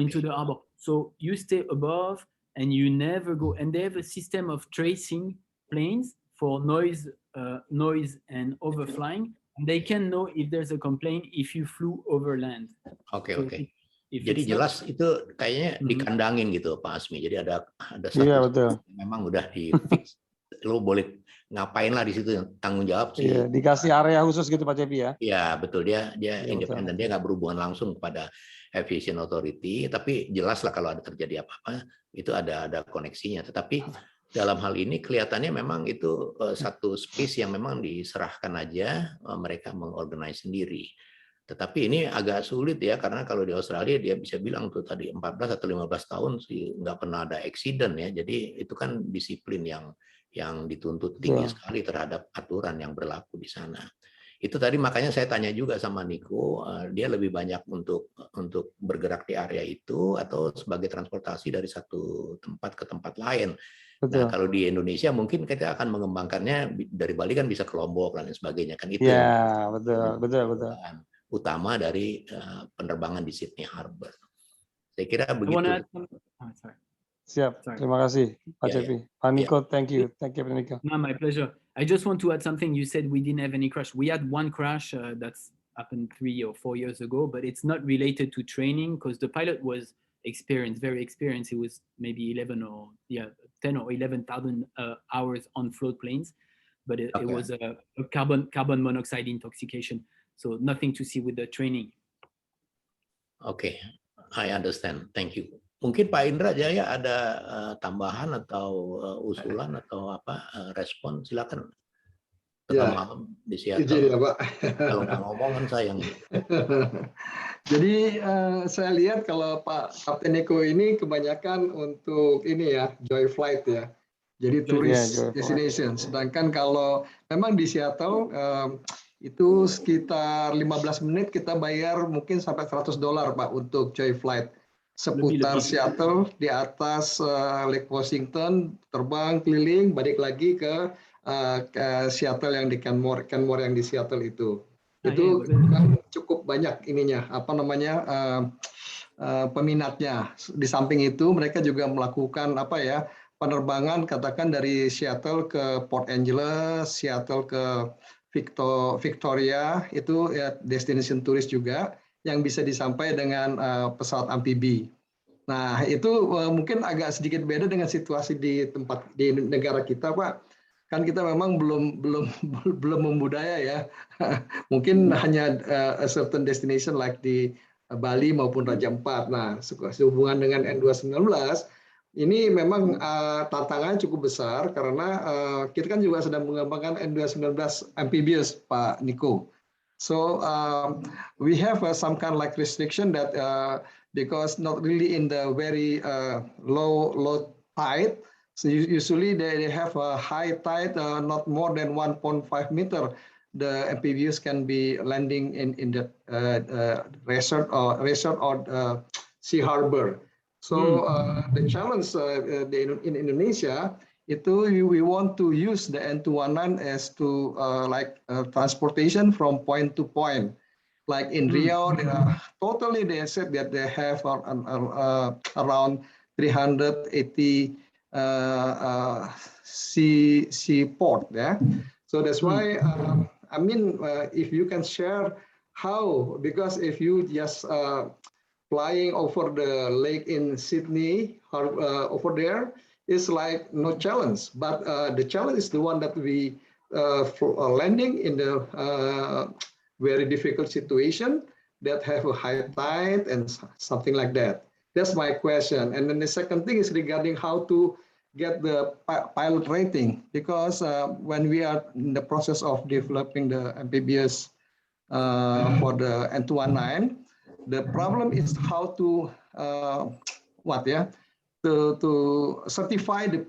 Into the harbor. So you stay above, and you never go. And they have a system of tracing planes for noise and overflying. And they can know if there's a complaint if you flew over land. Oke, So oke. if Jadi it's not- jelas itu kayaknya Mhm. dikandangin gitu Pak Asmi. Jadi ada Iya, satu betul. memang udah di fix. Lo boleh ngapain lah di situ, yang tanggung jawab sih. Iya, dikasih area khusus gitu Pak Cepi ya. Ya betul, dia Iya, independen, betul. dia nggak berhubungan langsung kepada Aviation Authority, tapi jelas lah kalau ada terjadi apa-apa itu ada koneksinya. Tetapi dalam hal ini kelihatannya memang itu satu space yang memang diserahkan aja, mereka mengorganize sendiri. Tetapi ini agak sulit ya, karena kalau di Australia dia bisa bilang tuh tadi 14 atau 15 tahun sih nggak pernah ada accident ya. Jadi itu kan disiplin yang dituntut tinggi sekali terhadap aturan yang berlaku di sana. Itu tadi makanya saya tanya juga sama Niko, dia lebih banyak untuk bergerak di area itu atau sebagai transportasi dari satu tempat ke tempat lain. Betul. Nah, kalau di Indonesia mungkin kita akan mengembangkannya dari Bali kan bisa ke Lombok dan lain sebagainya kan, itu Ya, betul. utama dari penerbangan di Sydney Harbour. Saya kira I wanna begitu. add something. Oh, sorry. Siap. Sorry. Terima kasih Pak Ya, Cepi. Pak Niko, thank you. Thank you Pak Niko. No, my pleasure. I just want to add something. You said we didn't have any crash. We had one crash that's happened 3 or 4 years ago, but it's not related to training because the pilot was experienced, very experienced. He was maybe 10 or 11,000 hours on float planes, but it was a carbon monoxide intoxication. So nothing to see with the training. Oke, I understand. Thank you. Mungkin Pak Indra Jaya ada tambahan atau usulan atau apa respon, silakan. pertama di Izin Seattle. ya Pak. Kalau nggak ngomong kan sayang. Jadi saya lihat kalau Pak Kapten Niko ini kebanyakan untuk ini ya, joy flight ya. Jadi tourist destination. Sedangkan kalau memang di Seattle itu sekitar 15 menit kita bayar mungkin sampai $100 Pak untuk joy flight. Seputar Seattle di atas Lake Washington, terbang keliling, balik lagi ke Seattle yang di Kenmore yang di Seattle itu. Itu cukup banyak ininya, apa namanya, peminatnya. Di samping itu mereka juga melakukan apa ya, penerbangan katakan dari Seattle ke Port Angeles, Seattle ke Victoria, itu ya destination turis juga yang bisa disampai dengan pesawat amfibi. Nah, itu mungkin agak sedikit beda dengan situasi di negara kita, Pak. Kan kita memang belum membudaya ya. Mungkin hanya a certain destination like di Bali maupun Raja Ampat. Nah, sehubungan dengan N219 ini memang tantangannya cukup besar karena kita kan juga sedang mengembangkan N219 amphibious, Pak Niko. So we have some kind of like restriction that because not really in the very low tide. So usually they have a high tide, not more than 1.5 meter. The amphibious can be landing in the resort or sea harbor. So the challenge in Indonesia, we want to use the N219 as to transportation from point to point. Like in Riau, they said that they have around 380 seaport. Yeah, so that's why I mean, if you can share how, because if you just flying over the lake in Sydney over there is like no challenge, but the challenge is the one that we landing in the very difficult situation that have a high tide and something like that. That's my question. And then the second thing is regarding how to get the pilot rating, because when we are in the process of developing the amphibious for the N219, the problem is how to to certify the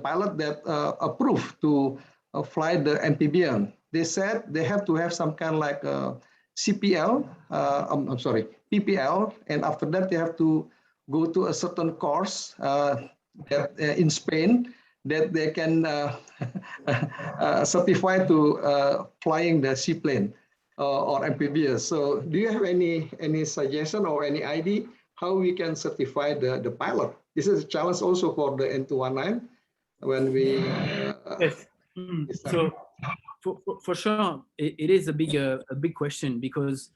pilot that approved to fly the amphibian. They said they have to have some kind of like CPL, PPL, and after that they have to go to a certain course in Spain that they can certify to flying the seaplane or amphibious. So do you have any suggestion or any idea how we can certify the pilot? This is a challenge also for the N219 when we yes. So for sure it is a big question, because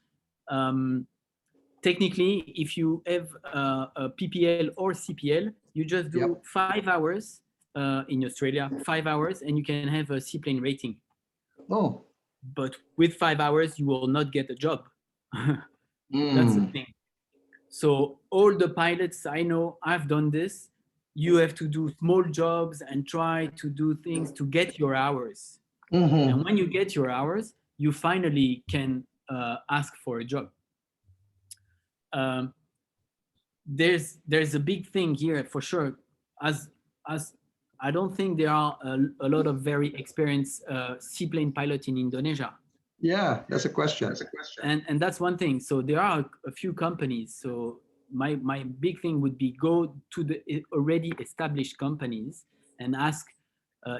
technically if you have a PPL or CPL, you just do 5 hours in Australia, 5 hours, and you can have a seaplane rating. Oh. But with 5 hours, you will not get a job. That's the thing. So all the pilots I know, I've done this. You have to do small jobs and try to do things to get your hours. And when you get your hours, you finally can ask for a job. There's a big thing here for sure. As I don't think there are a lot of very experienced seaplane pilots in Indonesia. Yeah, that's a question. And that's one thing. So there are a few companies. So my big thing would be go to the already established companies and ask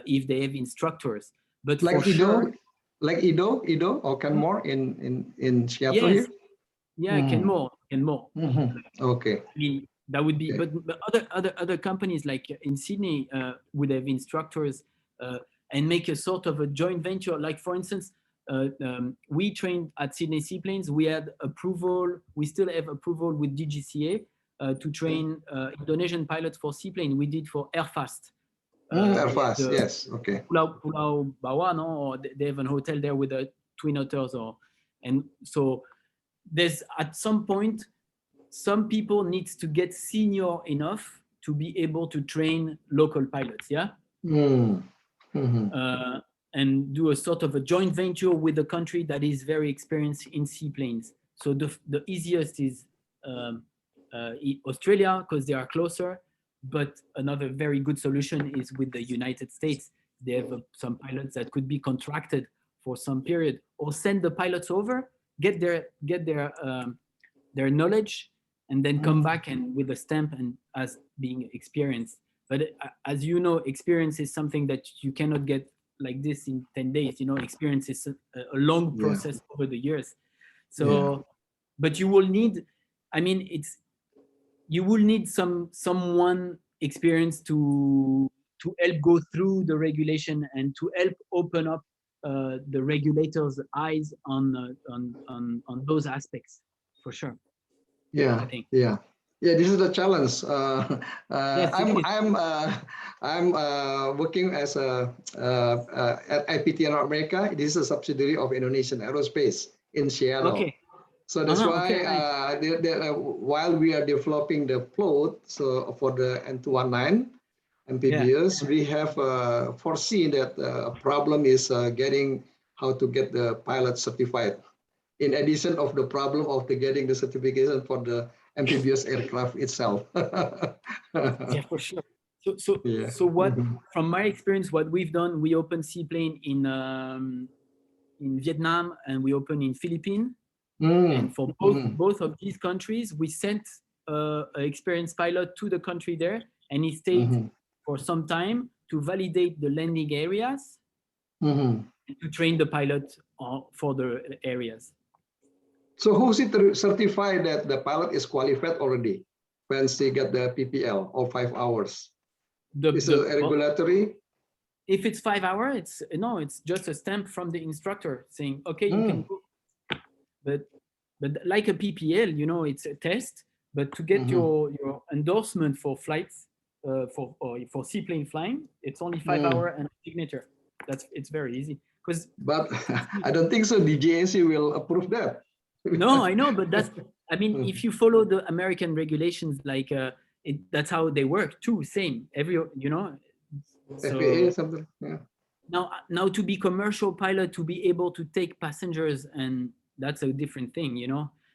if they have instructors. But like for sure, like Ido or Kenmore in Seattle yes. here? Yeah, Kenmore. Okay. I mean, that would be, but other companies like in Sydney would have instructors and make a sort of a joint venture. Like for instance, we trained at Sydney Seaplanes. We had approval. We still have approval with DGCA to train Indonesian pilots for seaplane. We did for Airfast. Airfast, yes. Okay. Pulau Bawah, no? Or they have a hotel there with the Twin Otters, and so there's at some point. Some people need to get senior enough to be able to train local pilots, yeah? And and do a sort of a joint venture with a country that is very experienced in seaplanes. So the easiest is Australia, because they are closer, but another very good solution is with the United States. They have some pilots that could be contracted for some period, or send the pilots over, get their knowledge, and then come back and with a stamp and as being experienced. But as you know, experience is something that you cannot get like this in 10 days. You know, experience is a long process over the years. So, but you will need, I mean, you will need someone experienced to help go through the regulation and to help open up the regulators' eyes on those aspects, for sure. Yeah, I think. yeah. This is the challenge. Yes, I'm working as at IPT in America. This is a subsidiary of Indonesian Aerospace in Seattle. Okay. So that's why okay, right. while we are developing the float, so for the N219 amphibious, we have foreseen that a problem is getting how to get the pilot certified. In addition of the problem of getting the certification for the amphibious aircraft itself. Yeah, for sure. So what, from my experience, what we've done, we opened Seaplane in Vietnam and we opened in Philippines. And for both of these countries, we sent an experienced pilot to the country there, and he stayed for some time to validate the landing areas and to train the pilot for the areas. So who's it certified that the pilot is qualified already when they get the PPL or 5 hours? Is it regulatory? If it's 5 hours, it's just a stamp from the instructor saying, okay, you can go. But like a PPL, it's a test. But to get your endorsement for flights, for seaplane flying, it's only 5 hours and a signature. It's very easy. But I don't think so. DGAC will approve that. No, I know, but if you follow the American regulations, like that's how they work too. Same, FAA something. Yeah. Now to be commercial pilot, to be able to take passengers, and that's a different thing,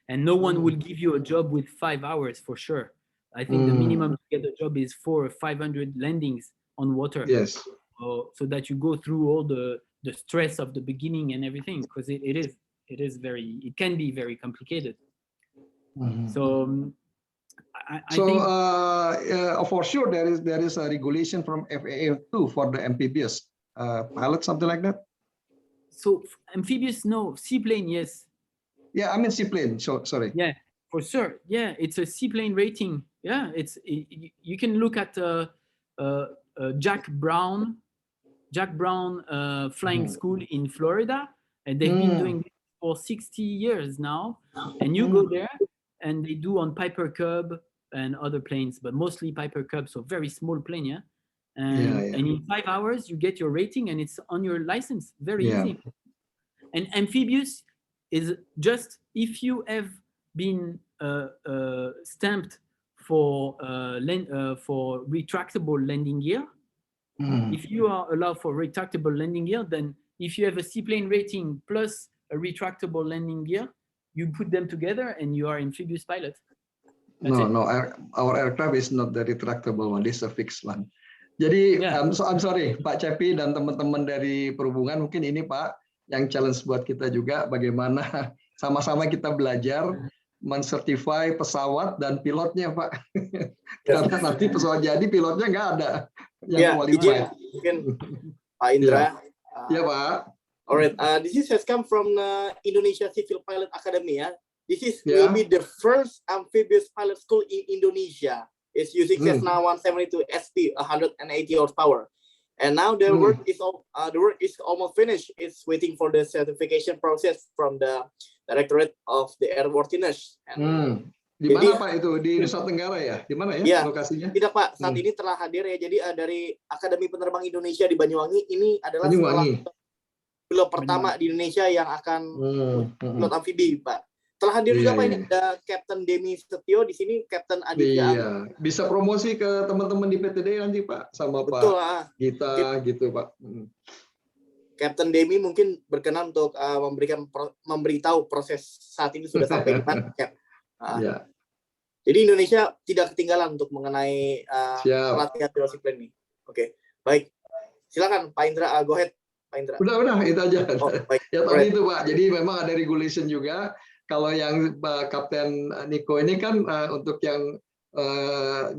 And no one will give you a job with 5 hours for sure. I think the minimum to get a job is 400 or 500 landings on water. Yes. So that you go through all the stress of the beginning and everything, because it can be very complicated. So I think for sure there is a regulation from FAA too for the amphibious pilot, something like that. So amphibious, no. Seaplane, yes. Yeah, I mean seaplane. So sorry. Yeah, for sure. Yeah, it's a seaplane rating. Yeah, you can look at Jack Brown flying school in Florida, and they've been doing this for 60 years now. And you go there, and they do on Piper Cub and other planes, but mostly Piper Cub, so very small plane, yeah. And in 5 hours, you get your rating, and it's on your license. Very easy. And amphibious is just if you have been stamped for retractable landing gear. If you are allowed for retractable landing gear, then if you have a seaplane rating plus a retractable landing gear, you put them together and you are amphibious pilot. Our aircraft is not the retractable one. This is a fixed one. Jadi, I'm sorry, Pak Cepi dan teman-teman dari perhubungan, mungkin ini Pak yang challenge buat kita juga, bagaimana sama-sama kita belajar mensertify pesawat dan pilotnya, Pak. Karena nanti pesawat jadi pilotnya nggak ada. Mungkin Pak Indra. Ya, Pak. Alright, this has come from Indonesia Civil Pilot Academy. This will be the first amphibious pilot school in Indonesia. It's using Cessna 172 SP 180 horsepower, and now the work is almost finished. It's waiting for the certification process from the Directorate of the Airworthiness. Di mana Pak itu? Di Nusa Tenggara ya? Di mana ya lokasinya? Tidak Pak, saat ini telah hadir ya. Jadi dari Akademi Penerbang Indonesia di Banyuwangi, ini adalah pilot pertama di Indonesia yang akan pilot amfibi, Pak. Telah hadir juga Pak, ini ada Captain Demi Setio di sini, Captain Aditya. Iya, bisa promosi ke teman-teman di PTD nanti Pak, sama Pak Gita gitu Pak. Captain Demi mungkin berkenan untuk memberitahu proses saat ini sudah sampai di mana, Cap. Ya. Jadi Indonesia tidak ketinggalan untuk mengenai pelatihan pilot seaplane ini. Oke, baik. Silakan Pak Indra, go ahead Pak Indra. Udah itu aja. Oh, baik. Ya tadi itu Pak. Jadi memang ada regulation juga. Kalau yang Kapten Niko ini kan untuk yang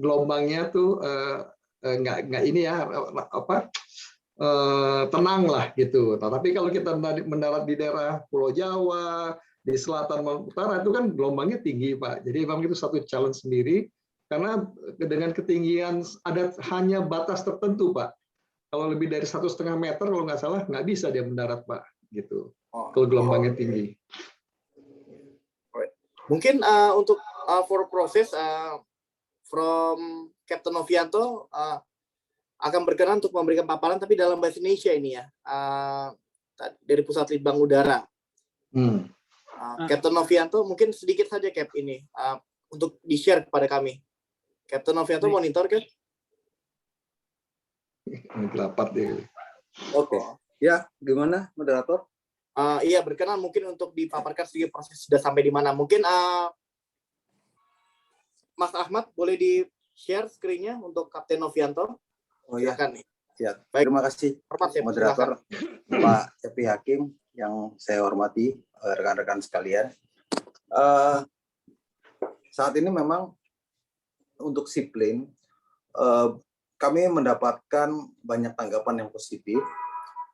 gelombangnya tuh nggak ini ya tenang lah gitu. Tapi kalau kita mendarat di daerah Pulau Jawa, di selatan maupun utara itu kan gelombangnya tinggi Pak. Jadi memang itu satu challenge sendiri karena dengan ketinggian ada hanya batas tertentu Pak. Kalau lebih dari 1,5 meter kalau nggak salah nggak bisa dia mendarat Pak gitu. Kalau gelombangnya tinggi. Mungkin untuk for proses from Captain Novianto akan berkenan untuk memberikan paparan tapi dalam bahasa Indonesia ini ya dari Pusat Litbang Udara. Captain Novianto mungkin sedikit saja Cap ini untuk di-share kepada kami. Captain Novianto monitor kan? Rapat dia. Oke. Ya, gimana moderator? Iya berkenan mungkin untuk dipaparkan sedikit proses sudah sampai di mana. Mungkin Mas Ahmad boleh di-share screen-nya untuk Kapten Novianto. Oh iya. Silakan nih. Ya, baik. Terima kasih moderator Pak Cepi Hakim yang saya hormati, rekan-rekan sekalian. Saat ini memang untuk seaplane kami mendapatkan banyak tanggapan yang positif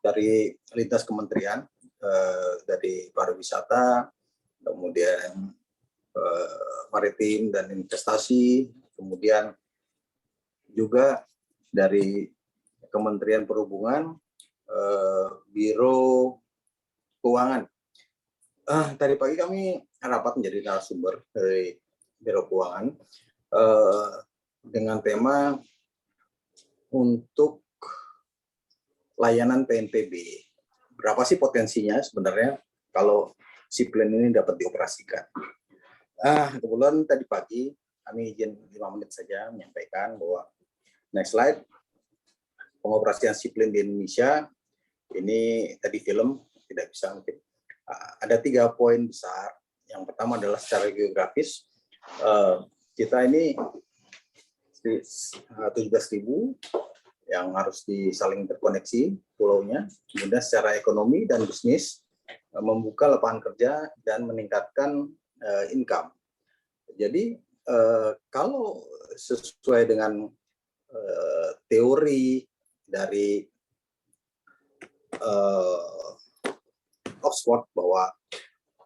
dari lintas kementerian, dari pariwisata, kemudian maritim dan investasi, kemudian juga dari Kementerian Perhubungan, Biro Keuangan. Tadi pagi kami rapat menjadi narasumber dari Biro Keuangan dengan tema untuk layanan PNPB. Berapa sih potensinya sebenarnya kalau seaplane ini dapat dioperasikan? Kebetulan tadi pagi kami izin 5 menit saja menyampaikan bahwa next slide, pengoperasian seaplane di Indonesia ini tadi film tidak bisa mungkin. Ada 3 poin besar. Yang pertama adalah secara geografis, kita ini 17.000 yang harus disaling terkoneksi pulaunya. Kemudian secara ekonomi dan bisnis membuka lapangan kerja dan meningkatkan income. Jadi kalau sesuai dengan teori dari Oxford bahwa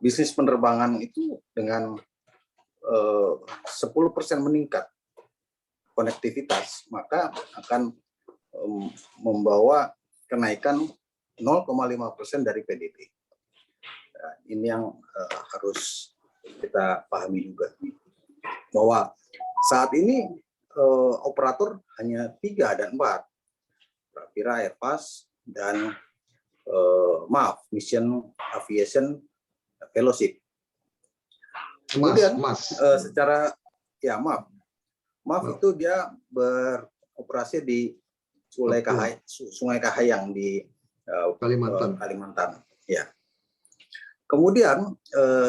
bisnis penerbangan itu dengan 10% meningkat konektivitas, maka akan membawa kenaikan 0,5% dari PDB. Ini yang harus kita pahami juga, bahwa saat ini operator hanya 3 dan 4, Pravira, Airbus, dan Mission Aviation Fellowship. Kemudian secara itu dia beroperasi di Sungai Kahayang di Kalimantan. Ya. Kemudian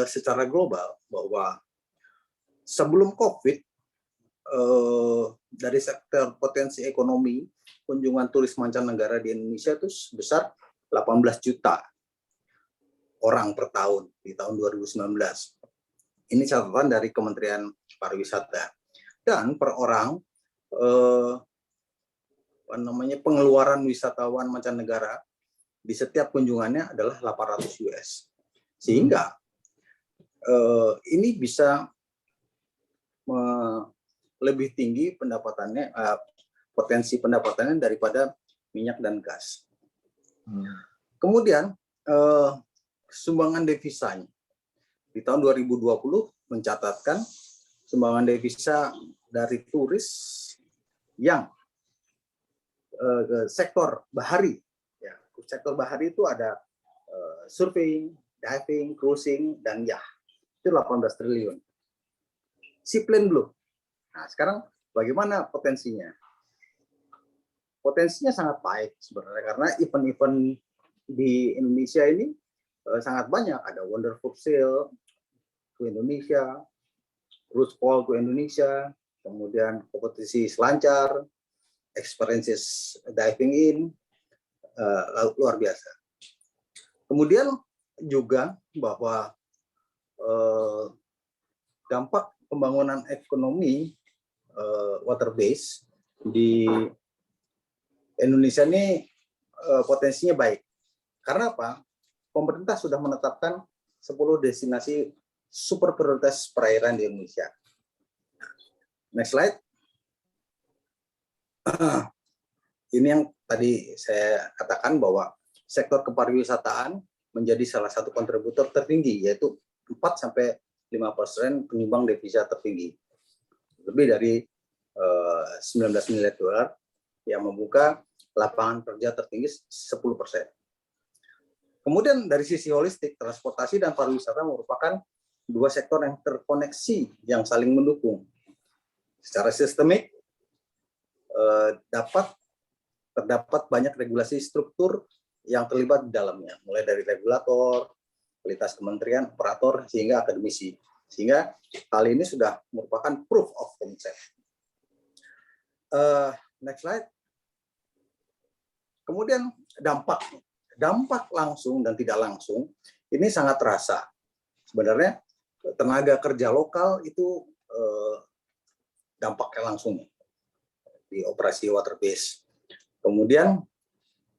secara global bahwa sebelum COVID dari sektor potensi ekonomi kunjungan turis mancanegara di Indonesia itu sebesar 18 juta orang per tahun di tahun 2019. Ini catatan dari Kementerian Pariwisata. Dan per orang pengeluaran wisatawan mancanegara di setiap kunjungannya adalah 800 US. Sehingga ini bisa lebih tinggi pendapatannya, potensi pendapatannya daripada minyak dan gas. Kemudian sumbangan devisanya di tahun 2020 mencatatkan sumbangan devisa dari turis yang sektor bahari. Ya, sektor bahari itu ada surfing, diving, cruising, dan yacht. Itu 18 triliun. Seaplane belum. Nah, sekarang bagaimana potensinya? Potensinya sangat baik sebenarnya karena event-event di Indonesia ini sangat banyak. Ada Wonderful Sail ke Indonesia, Roots Call ke Indonesia, kemudian kompetisi selancar, experiences diving in, luar biasa. Kemudian juga bahwa dampak pembangunan ekonomi water base di Indonesia ini potensinya baik. Karena apa? Pemerintah sudah menetapkan 10 destinasi super prioritas perairan di Indonesia. Next slide. Ini yang tadi saya katakan bahwa sektor kepariwisataan menjadi salah satu kontributor tertinggi, yaitu 4-5% penyumbang devisa tertinggi. Lebih dari 19 miliar dolar yang membuka lapangan kerja tertinggi 10%. Kemudian dari sisi holistik, transportasi dan pariwisata merupakan dua sektor yang terkoneksi, yang saling mendukung. Secara sistemik, terdapat banyak regulasi struktur yang terlibat di dalamnya, mulai dari regulator, kualitas kementerian, operator, hingga akademisi. Sehingga hal ini sudah merupakan proof of concept. Next slide. Kemudian dampak langsung dan tidak langsung ini sangat terasa. Sebenarnya tenaga kerja lokal itu dampaknya langsung di operasi water base. Kemudian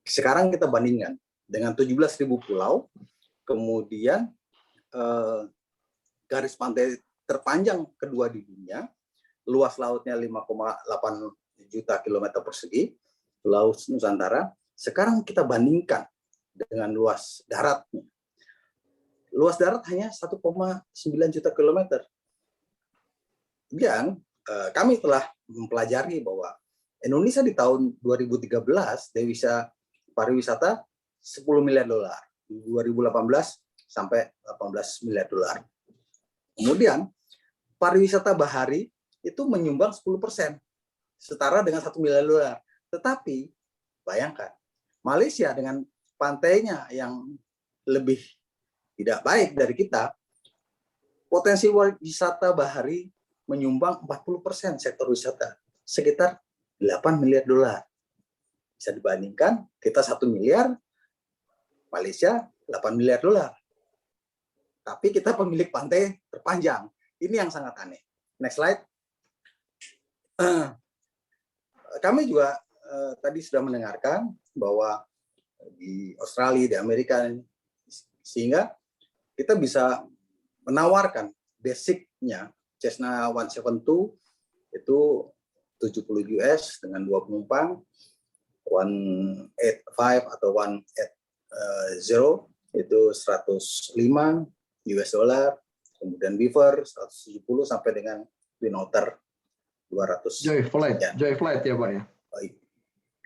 sekarang kita bandingkan dengan 17.000 pulau, kemudian garis pantai terpanjang kedua di dunia, luas lautnya 5,8 juta kilometer persegi, Laut Nusantara. Sekarang kita bandingkan dengan luas daratnya. Luas darat hanya 1,9 juta kilometer. Dan kami telah mempelajari bahwa Indonesia di tahun 2013 devisa pariwisata 10 miliar dolar. 2018 sampai 18 miliar dolar. Kemudian pariwisata bahari itu menyumbang 10%, setara dengan 1 miliar dolar. Tetapi bayangkan, Malaysia dengan pantainya yang lebih tidak baik dari kita, potensi wisata bahari menyumbang 40% sektor wisata, sekitar 8 miliar dolar. Bisa dibandingkan, kita 1 miliar, Malaysia 8 miliar dolar. Tapi kita pemilik pantai terpanjang. Ini yang sangat aneh. Next slide. Kami juga tadi sudah mendengarkan bahwa di Australia, di Amerika, sehingga kita bisa menawarkan basicnya Cessna 172 itu 70 US dengan 2 penumpang, 185 atau 180 itu 105 US dollar, kemudian Beaver 170 sampai dengan Twin Otter 200. Joy Flight ya Pak ya?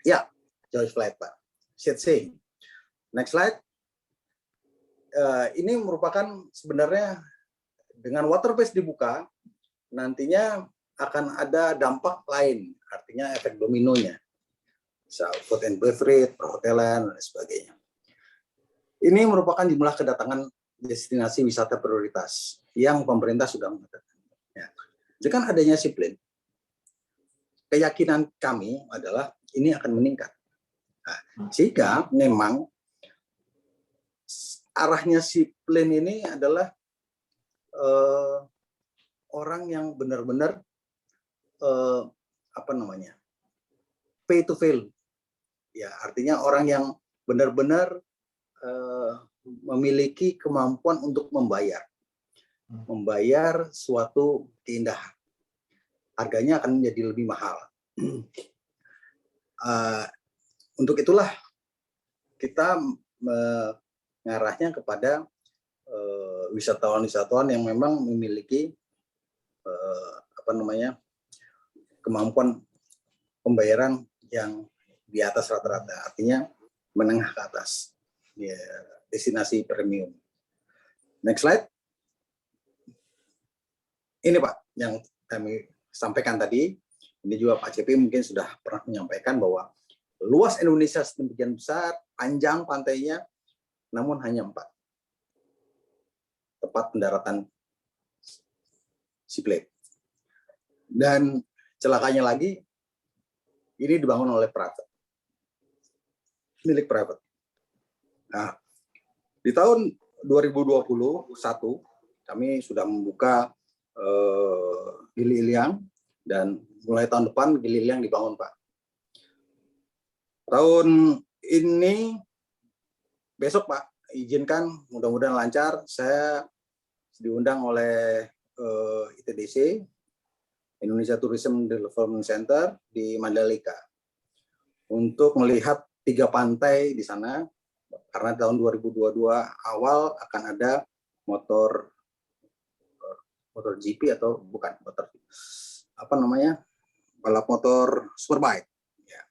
Ya, Joy Flight Pak. Sightseeing. Next slide. Ini merupakan sebenarnya dengan water base dibuka, nantinya akan ada dampak lain, artinya efek dominonya. Food and beverage, perhotelan, dan sebagainya. Ini merupakan jumlah kedatangan destinasi wisata prioritas yang pemerintah sudah mengatakan. Ya. Dengan adanya Seaplane, keyakinan kami adalah ini akan meningkat. Nah, jika memang arahnya Seaplane ini adalah orang yang benar-benar pay to fail, ya artinya orang yang benar-benar memiliki kemampuan untuk membayar suatu keindahan, harganya akan menjadi lebih mahal. Untuk itulah kita mengarahnya kepada wisatawan-wisatawan yang memang memiliki kemampuan pembayaran yang di atas rata-rata, artinya menengah ke atas, ya, destinasi premium. Next slide. Ini Pak yang kami sampaikan tadi. Ini juga Pak CP mungkin sudah pernah menyampaikan bahwa Luas Indonesia sedemikian besar, panjang pantainya, namun hanya 4 tempat pendaratan seaplane. Dan celakanya lagi, ini dibangun oleh milik private. Nah, di tahun 2021 kami sudah membuka Gili Iliang, dan mulai tahun depan Gili Iliang dibangun, Pak. Tahun ini, besok Pak, izinkan, mudah-mudahan lancar, saya diundang oleh ITDC, Indonesia Tourism Development Center di Mandalika, untuk melihat 3 pantai di sana, karena tahun 2022 awal akan ada motor GP atau bukan motor, apa namanya, balap motor superbike. Ya.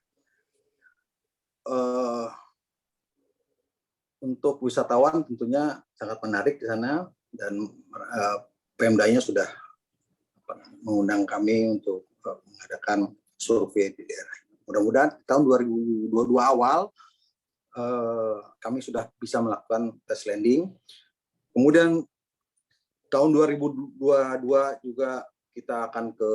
Untuk wisatawan tentunya sangat menarik di sana, dan Pemdanya sudah mengundang kami untuk mengadakan survei di daerah. Mudah-mudahan tahun 2022 awal kami sudah bisa melakukan tes landing. Kemudian tahun 2022 juga kita akan ke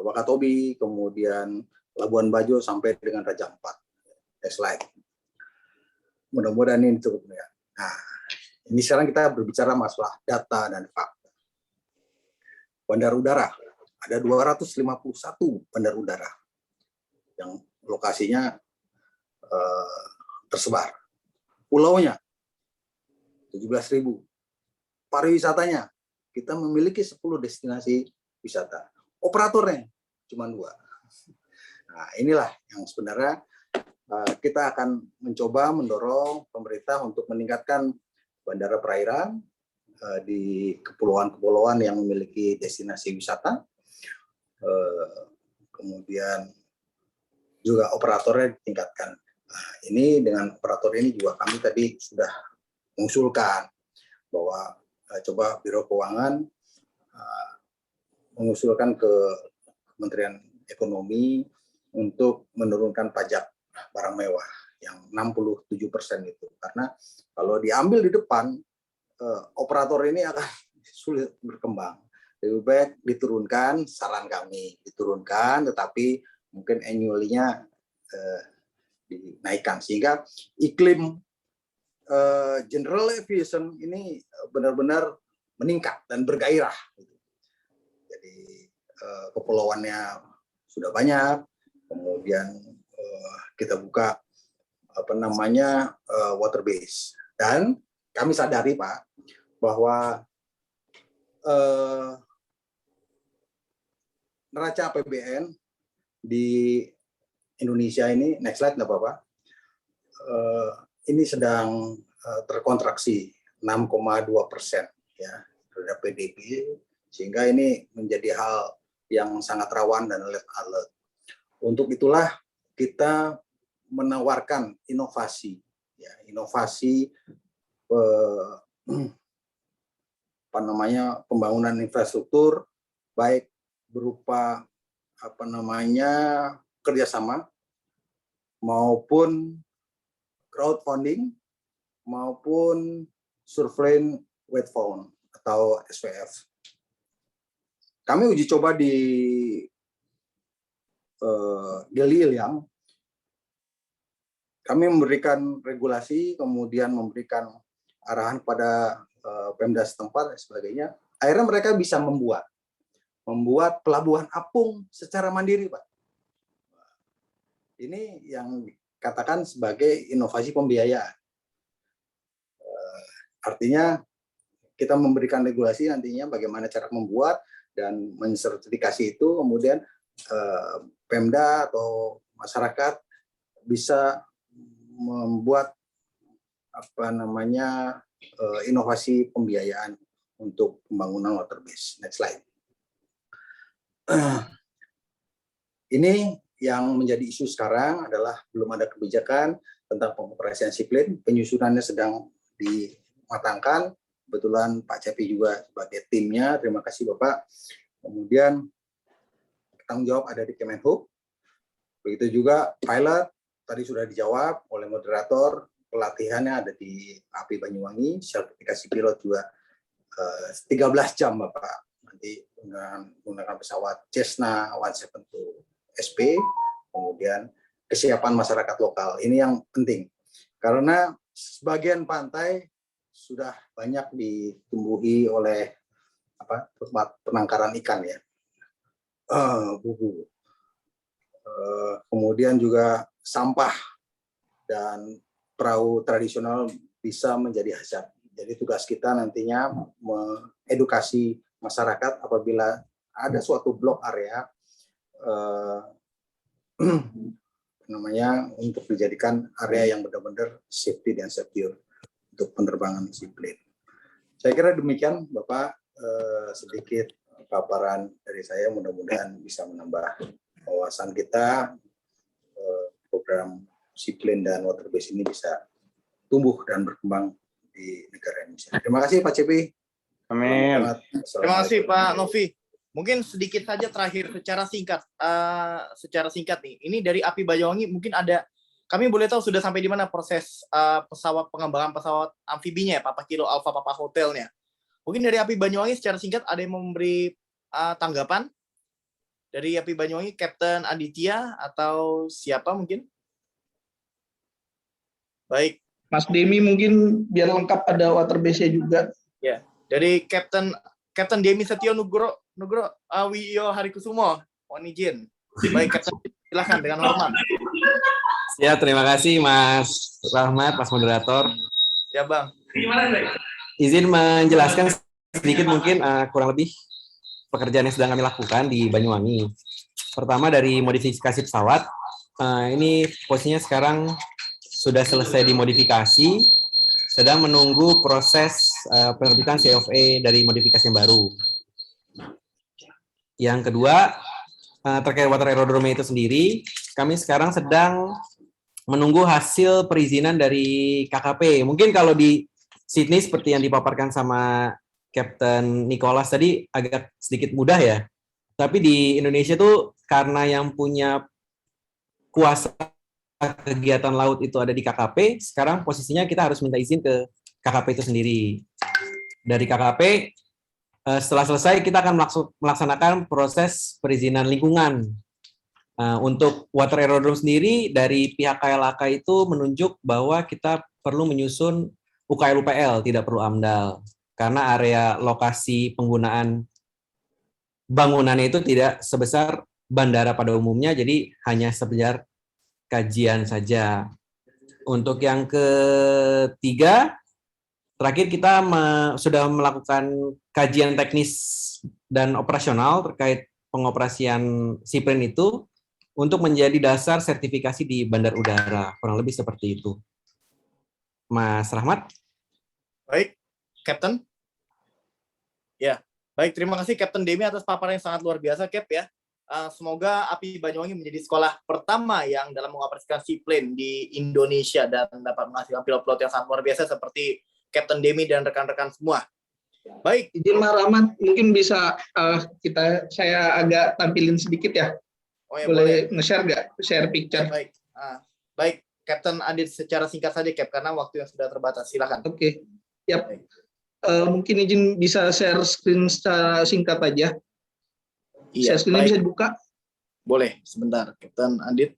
Wakatobi, kemudian Labuan Bajo sampai dengan Raja Ampat. Tes live. Mudah-mudahan ini cukup ya. Nah, ini sekarang kita berbicara masalah data dan fakta. Bandar udara, ada 251 bandar udara yang lokasinya tersebar. Pulaunya 17.000. Pariwisatanya, kita memiliki 10 destinasi wisata. Operatornya cuma 2. Nah, inilah yang sebenarnya kita akan mencoba mendorong pemerintah untuk meningkatkan bandara perairan di kepulauan-kepulauan yang memiliki destinasi wisata. Kemudian juga operatornya ditingkatkan. Nah, ini dengan operator ini juga kami tadi sudah mengusulkan bahwa coba Biro Keuangan mengusulkan ke Kementerian Ekonomi untuk menurunkan pajak barang mewah yang 67% itu, karena kalau diambil di depan operator ini akan sulit berkembang. Lebih baik diturunkan, saran kami diturunkan, tetapi mungkin annually-nya dinaikkan sehingga iklim general aviation ini benar-benar meningkat dan bergairah. Jadi kepulauannya sudah banyak, kemudian kita buka apa namanya water base, dan kami sadari Pak bahwa neraca APBN di Indonesia ini, next slide nggak apa-apa, ini sedang terkontraksi 6,2% ya terhadap PDB, sehingga ini menjadi hal yang sangat rawan dan alert. Untuk itulah kita menawarkan inovasi, ya, inovasi apa namanya pembangunan infrastruktur, baik berupa apa namanya kerjasama maupun crowdfunding maupun surveillance wave phone atau SWF. Kami uji coba di Gili Iliang. Kami memberikan regulasi, kemudian memberikan arahan pada Pemda setempat dan sebagainya. Akhirnya mereka bisa membuat pelabuhan apung secara mandiri, Pak. Ini yang dikatakan sebagai inovasi pembiayaan. Artinya kita memberikan regulasi nantinya bagaimana cara membuat dan mensertifikasi itu, kemudian Pemda atau masyarakat bisa membuat apa namanya inovasi pembiayaan untuk pembangunan water base. Next slide. Ini yang menjadi isu sekarang adalah belum ada kebijakan tentang pengoperasian seaplane. Penyusunannya sedang dimatangkan. Kebetulan Pak Cepi juga sebagai timnya. Terima kasih Bapak. Kemudian tanggung jawab ada di Kemenhub. Begitu juga pilot, tadi sudah dijawab oleh moderator, pelatihannya ada di API Banyuwangi, sertifikasi pilot juga 13 jam Bapak. Nanti menggunakan pesawat Cessna 172 SP, kemudian kesiapan masyarakat lokal. Ini yang penting. Karena sebagian pantai sudah banyak ditumbuhi oleh tempat penangkaran ikan ya, bubu. Kemudian juga sampah dan perahu tradisional bisa menjadi hazard. Jadi tugas kita nantinya mengedukasi masyarakat apabila ada suatu blok area untuk dijadikan area yang benar-benar safety dan secure untuk penerbangan seaplane. Saya kira demikian Bapak, sedikit paparan dari saya, mudah-mudahan bisa menambah wawasan kita, program seaplane dan waterbase ini bisa tumbuh dan berkembang di negara Indonesia. Terima kasih Pak Cepi. Amin. Terima kasih Pak Novi. Mungkin sedikit saja terakhir secara singkat nih. Ini dari API Banyuwangi mungkin ada, kami boleh tahu sudah sampai di mana proses pengembangan pesawat amfibinya ya, Papa Kilo Alpha Papa Hotelnya. Mungkin dari API Banyuwangi secara singkat ada yang memberi tanggapan dari API Banyuwangi, Kapten Aditya atau siapa mungkin? Baik. Mas Demi mungkin biar lengkap ada waterbase-nya juga. Ya, dari Kapten Demi Setio Nugro Wiyo Harikusumo, mohon izin. Baik, Kapten, silakan dengan hormat. Ya, terima kasih Mas Rahmat, Mas Moderator. Ya, Bang. Izin menjelaskan sedikit mungkin kurang lebih pekerjaan yang sedang kami lakukan di Banyuwangi. Pertama dari modifikasi pesawat, ini posisinya sekarang sudah selesai dimodifikasi, sedang menunggu proses penerbitan CFA dari modifikasi yang baru. Yang kedua, terkait water aerodrome itu sendiri, kami sekarang sedang menunggu hasil perizinan dari KKP. Mungkin kalau di Sydney seperti yang dipaparkan sama Kapten Nicholas tadi agak sedikit mudah ya. Tapi di Indonesia tuh karena yang punya kuasa kegiatan laut itu ada di KKP, sekarang posisinya kita harus minta izin ke KKP itu sendiri. Dari KKP, setelah selesai kita akan melaksanakan proses perizinan lingkungan. Untuk water aerodrome sendiri, dari pihak KLHK itu menunjuk bahwa kita perlu menyusun UKL-UPL, tidak perlu AMDAL. Karena area lokasi penggunaan bangunannya itu tidak sebesar bandara pada umumnya, jadi hanya sekedar kajian saja. Untuk yang ketiga, terakhir kita sudah melakukan kajian teknis dan operasional terkait pengoperasian seaplane itu untuk menjadi dasar sertifikasi di bandar udara. Kurang lebih seperti itu. Mas Rahmat? Baik, Kapten. Ya, baik. Terima kasih Kapten Demi atas paparan yang sangat luar biasa, Cap ya. Semoga API Banyuwangi menjadi sekolah pertama yang dalam mengoperasikan seaplane di Indonesia dan dapat menghasilkan pilot-pilot yang sangat luar biasa seperti Kapten Demi dan rekan-rekan semua. Baik. Izin Mas Rahmat, mungkin bisa saya agak tampilin sedikit ya. Oh ya, boleh nge-share nggak? Share picture. Baik. Baik, Kapten Adit secara singkat saja, Cap, karena waktu yang sudah terbatas. Silakan. Oke. Yap. Mungkin izin bisa share screen secara singkat aja. Iya, share screen-nya bisa dibuka? Boleh, sebentar, Kapten Adit.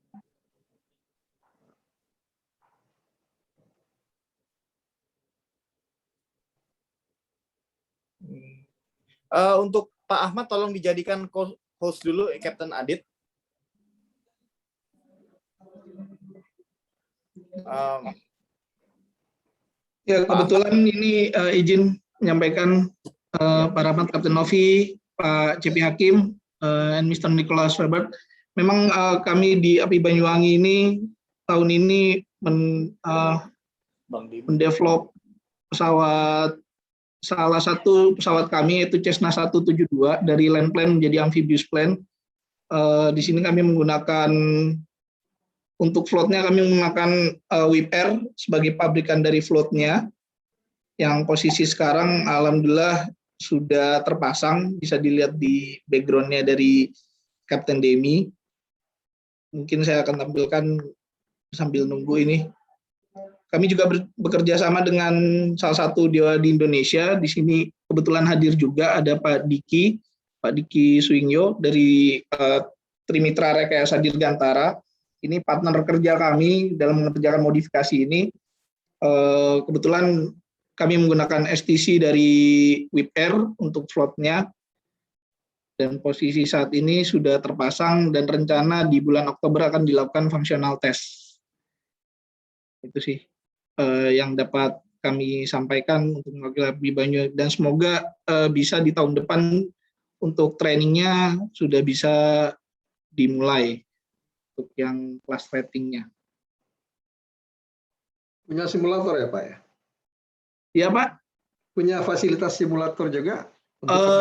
Untuk Pak Ahmad, tolong dijadikan host dulu, Kapten Adit. Ya, kebetulan ini izin menyampaikan Pak Rahmat, Kapten Novi, Pak Cepi Hakim, and Mr. Nicholas Weber. Memang kami di API Banyuwangi ini tahun ini mendevelop pesawat, salah satu pesawat kami yaitu Cessna 172 dari land plane menjadi amphibious plane. Di sini kami menggunakan, untuk floatnya kami menggunakan Wip Air sebagai pabrikan dari floatnya, yang posisi sekarang alhamdulillah sudah terpasang, bisa dilihat di backgroundnya dari Kapten Demi. mungkin saya akan tampilkan sambil nunggu ini. Kami juga bekerja sama dengan salah satu di Indonesia. Di sini kebetulan hadir juga ada Pak Diki Suingyo dari Trimitra Rekayasa Dirgantara. Ini partner kerja kami dalam mengerjakan modifikasi ini. Kebetulan kami menggunakan STC dari Wip Air untuk slotnya. Dan posisi saat ini sudah terpasang dan rencana di bulan Oktober akan dilakukan functional test. Itu sih yang dapat kami sampaikan untuk mewakili Banyuwangi, dan semoga bisa di tahun depan untuk trainingnya sudah bisa dimulai untuk yang kelas ratingnya. Punya simulator ya Pak ya? Iya Pak. Punya fasilitas simulator juga?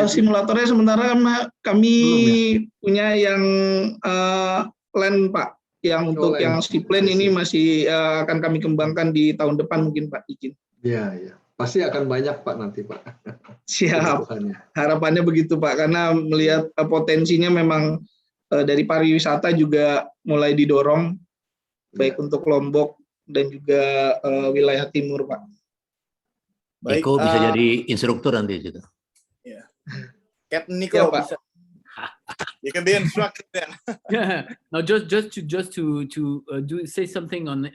Simulatornya sementara kami punya yang land Pak. Yang untuk yang Seaplane ini masih akan kami kembangkan di tahun depan mungkin Pak, izin. Iya, iya. Pasti akan banyak Pak nanti Pak. Siap. Harapannya begitu Pak, karena melihat potensinya memang dari pariwisata juga mulai didorong, baik untuk Lombok dan juga wilayah timur Pak. Baik, Niko bisa jadi instruktur nanti gitu. Ya. Captain Niko ya, bisa. You can be instructed then. Yeah. Now, just to say something on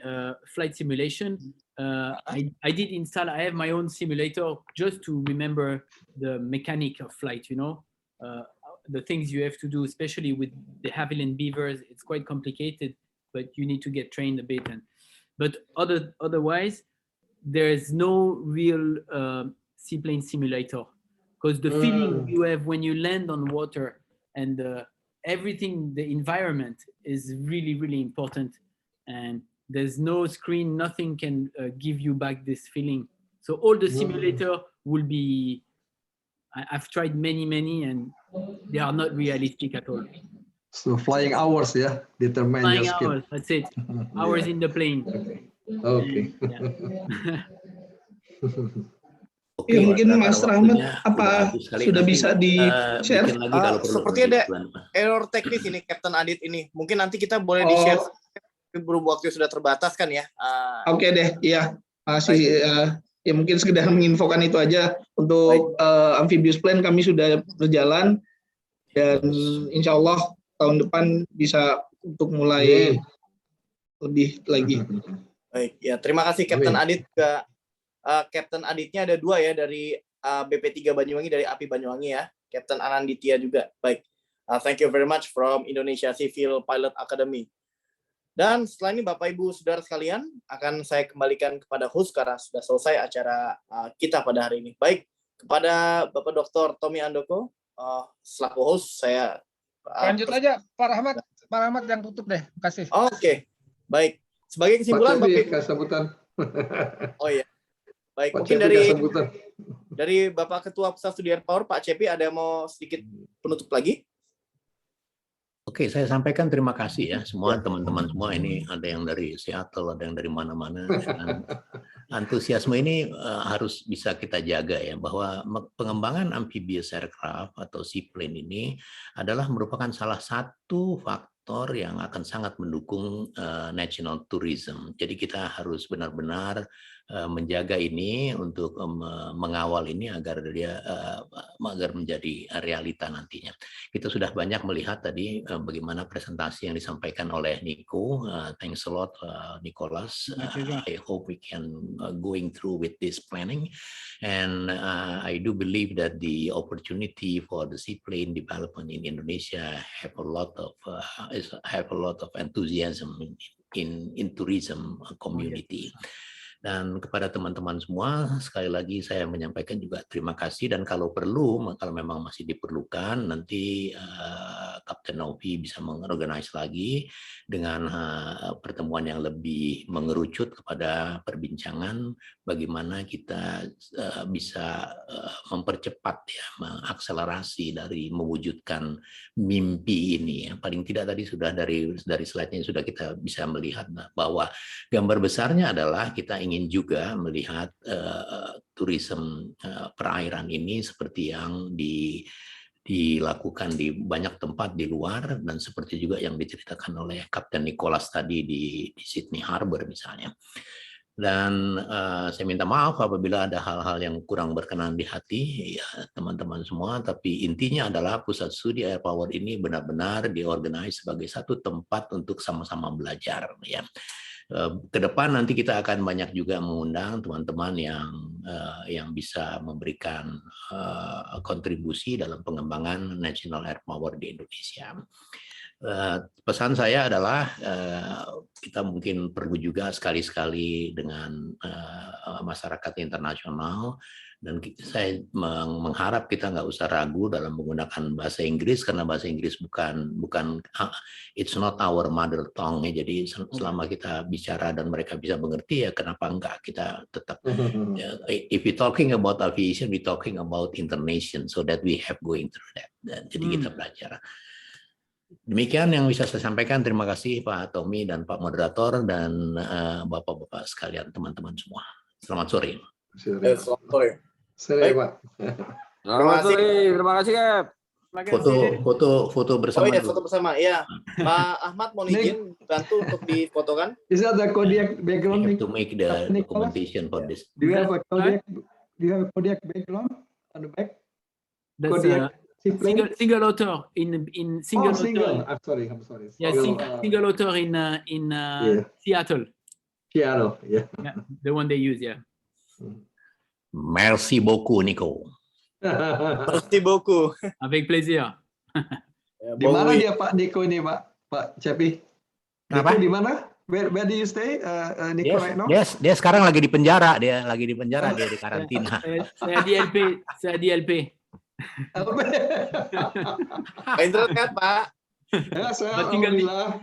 flight simulation. I did install. I have my own simulator just to remember the mechanic of flight. You know, the things you have to do, especially with the Havilland Beavers. It's quite complicated, but you need to get trained a bit. But otherwise, there is no real seaplane simulator, because the feeling you have when you land on water and everything, the environment is really, really important. And there's no screen, nothing can give you back this feeling. So all the simulator will be, I've tried many, and they are not realistic at all. So flying hours, yeah, determine flying your skill. Hours, that's it. Hours in the plane. Okay. Oke, ya, mungkin Mas Rahmat apa sudah bisa di-share? Seperti ada error teknis ini, Captain Adit ini. Mungkin nanti kita boleh di-share, berhubung waktu sudah terbatas kan ya. Oke deh, iya. Masih ya mungkin sekedar menginfokan itu aja. Untuk amphibious plane kami sudah berjalan, dan insya Allah tahun depan bisa untuk mulai lebih lagi. Baik, ya terima kasih Captain Adit juga. Captain Aditnya ada 2 ya, dari BP3 Banyuwangi, dari API Banyuwangi ya. Captain Ananditya juga. Baik. Thank you very much from Indonesia Civil Pilot Academy. Dan setelah ini Bapak Ibu Saudara sekalian, akan saya kembalikan kepada host karena sudah selesai acara kita pada hari ini. Baik, kepada Bapak Dr. Tommy Andoko, selaku host saya lanjut aja Pak Rahmat yang tutup deh. Terima kasih. Oke. Baik. Sebagai kesimpulan Bapak Ibu. Oh iya. Baik, Pak mungkin Cepi dari Bapak Ketua Pusat Studi Air Power, Pak Cepi, ada yang mau sedikit penutup lagi? Oke, saya sampaikan terima kasih ya semua teman-teman semua ini, ada yang dari Seattle, ada yang dari mana-mana. Antusiasme ini harus bisa kita jaga ya, bahwa pengembangan amphibious aircraft atau seaplane ini adalah merupakan salah satu faktor yang akan sangat mendukung national tourism. Jadi kita harus benar-benar menjaga ini untuk mengawal ini agar dia agar menjadi realita nantinya. Kita sudah banyak melihat tadi bagaimana presentasi yang disampaikan oleh Niko. Thanks a lot, Nicholas. I hope we can going through with this planning, and I do believe that the opportunity for the seaplane development in Indonesia have a lot of enthusiasm in tourism community. Dan kepada teman-teman semua, sekali lagi saya menyampaikan juga terima kasih, dan kalau perlu, kalau memang masih diperlukan, nanti Kapten Novi bisa mengorganize lagi dengan pertemuan yang lebih mengerucut kepada perbincangan bagaimana kita bisa mempercepat ya, mengakselerasi dari mewujudkan mimpi ini. Paling tidak tadi sudah dari slide-nya sudah kita bisa melihat bahwa gambar besarnya adalah kita ingin juga melihat turisme perairan ini seperti yang dilakukan di banyak tempat di luar, dan seperti juga yang diceritakan oleh Kapten Nicholas tadi di Sydney Harbor misalnya. Dan saya minta maaf apabila ada hal-hal yang kurang berkenan di hati ya teman-teman semua, tapi intinya adalah pusat studi air power ini benar-benar diorganize sebagai satu tempat untuk sama-sama belajar ya. Ke depan nanti kita akan banyak juga mengundang teman-teman yang bisa memberikan kontribusi dalam pengembangan national air power di Indonesia. Pesan saya adalah kita mungkin perlu juga sekali-sekali dengan masyarakat internasional, dan saya mengharap kita nggak usah ragu dalam menggunakan bahasa Inggris, karena bahasa Inggris bukan it's not our mother tongue ya. Jadi selama kita bicara dan mereka bisa mengerti ya kenapa enggak kita tetap if we talking about aviation, we talking about internation, so that we have going through that. Dan jadi kita belajar. Demikian yang bisa saya sampaikan. Terima kasih Pak Tommy dan Pak Moderator dan Bapak-Bapak sekalian, teman-teman semua. Selamat sore. Selamat sore. Sore, Pak. Selamat sore. Terima kasih, Kep. Foto bersama. Oh iya, foto bersama. Ya, Pak Ahmad mau izin bantu untuk difotokan. Is that the Kodiak background? We have to make the documentation for this. Do you have a Kodiak? Do you have a Kodiak background on the back? That's Kodiak single author in single author. I'm sorry. Yeah, single author in Seattle. Seattle, yeah. Yeah, the one they use, yeah. Merci beaucoup, Nico. Merci beaucoup. Avec plaisir. Di mana dia Pak Nico ini, Pak Cepi? Kenapa? Di mana? Where do you stay, Nico, right now? Dia sekarang lagi di penjara, dia di karantina. Saya di LP. Internet kan, Pak? Ya, saya Alhamdulillah.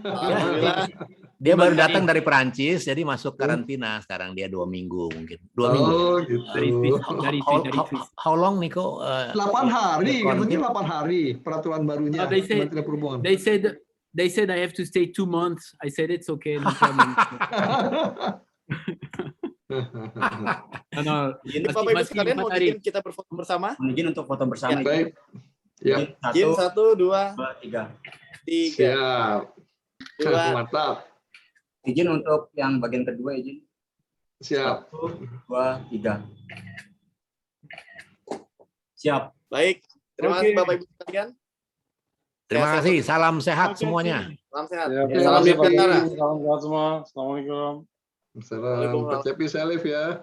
Dia baru datang dari Perancis, jadi masuk karantina sekarang. Dia 2 minggu mungkin. 2 minggu. Oh, gitu. How long, Nico? 8 hari, katanya 8 hari peraturan barunya. Kementerian Perhubungan. They said I have to stay 2 months. I said it's okay, no problem. Ini Bapak Ibu sekalian mau izin kita berfoto bersama? Izin untuk foto bersama. Baik. Ya. Izin 1, 2, 3. Siap. Mantap. Izin untuk yang bagian kedua, izin. Siap. 1, 2, 3. Siap. Baik. Terima kasih Bapak Ibu sekalian. Terima kasih. Salam sehat semuanya. Salam sehat. Salam sejahtera. Salam sehat semua. Assalamualaikum. Salam. Pak Cepi, salif ya.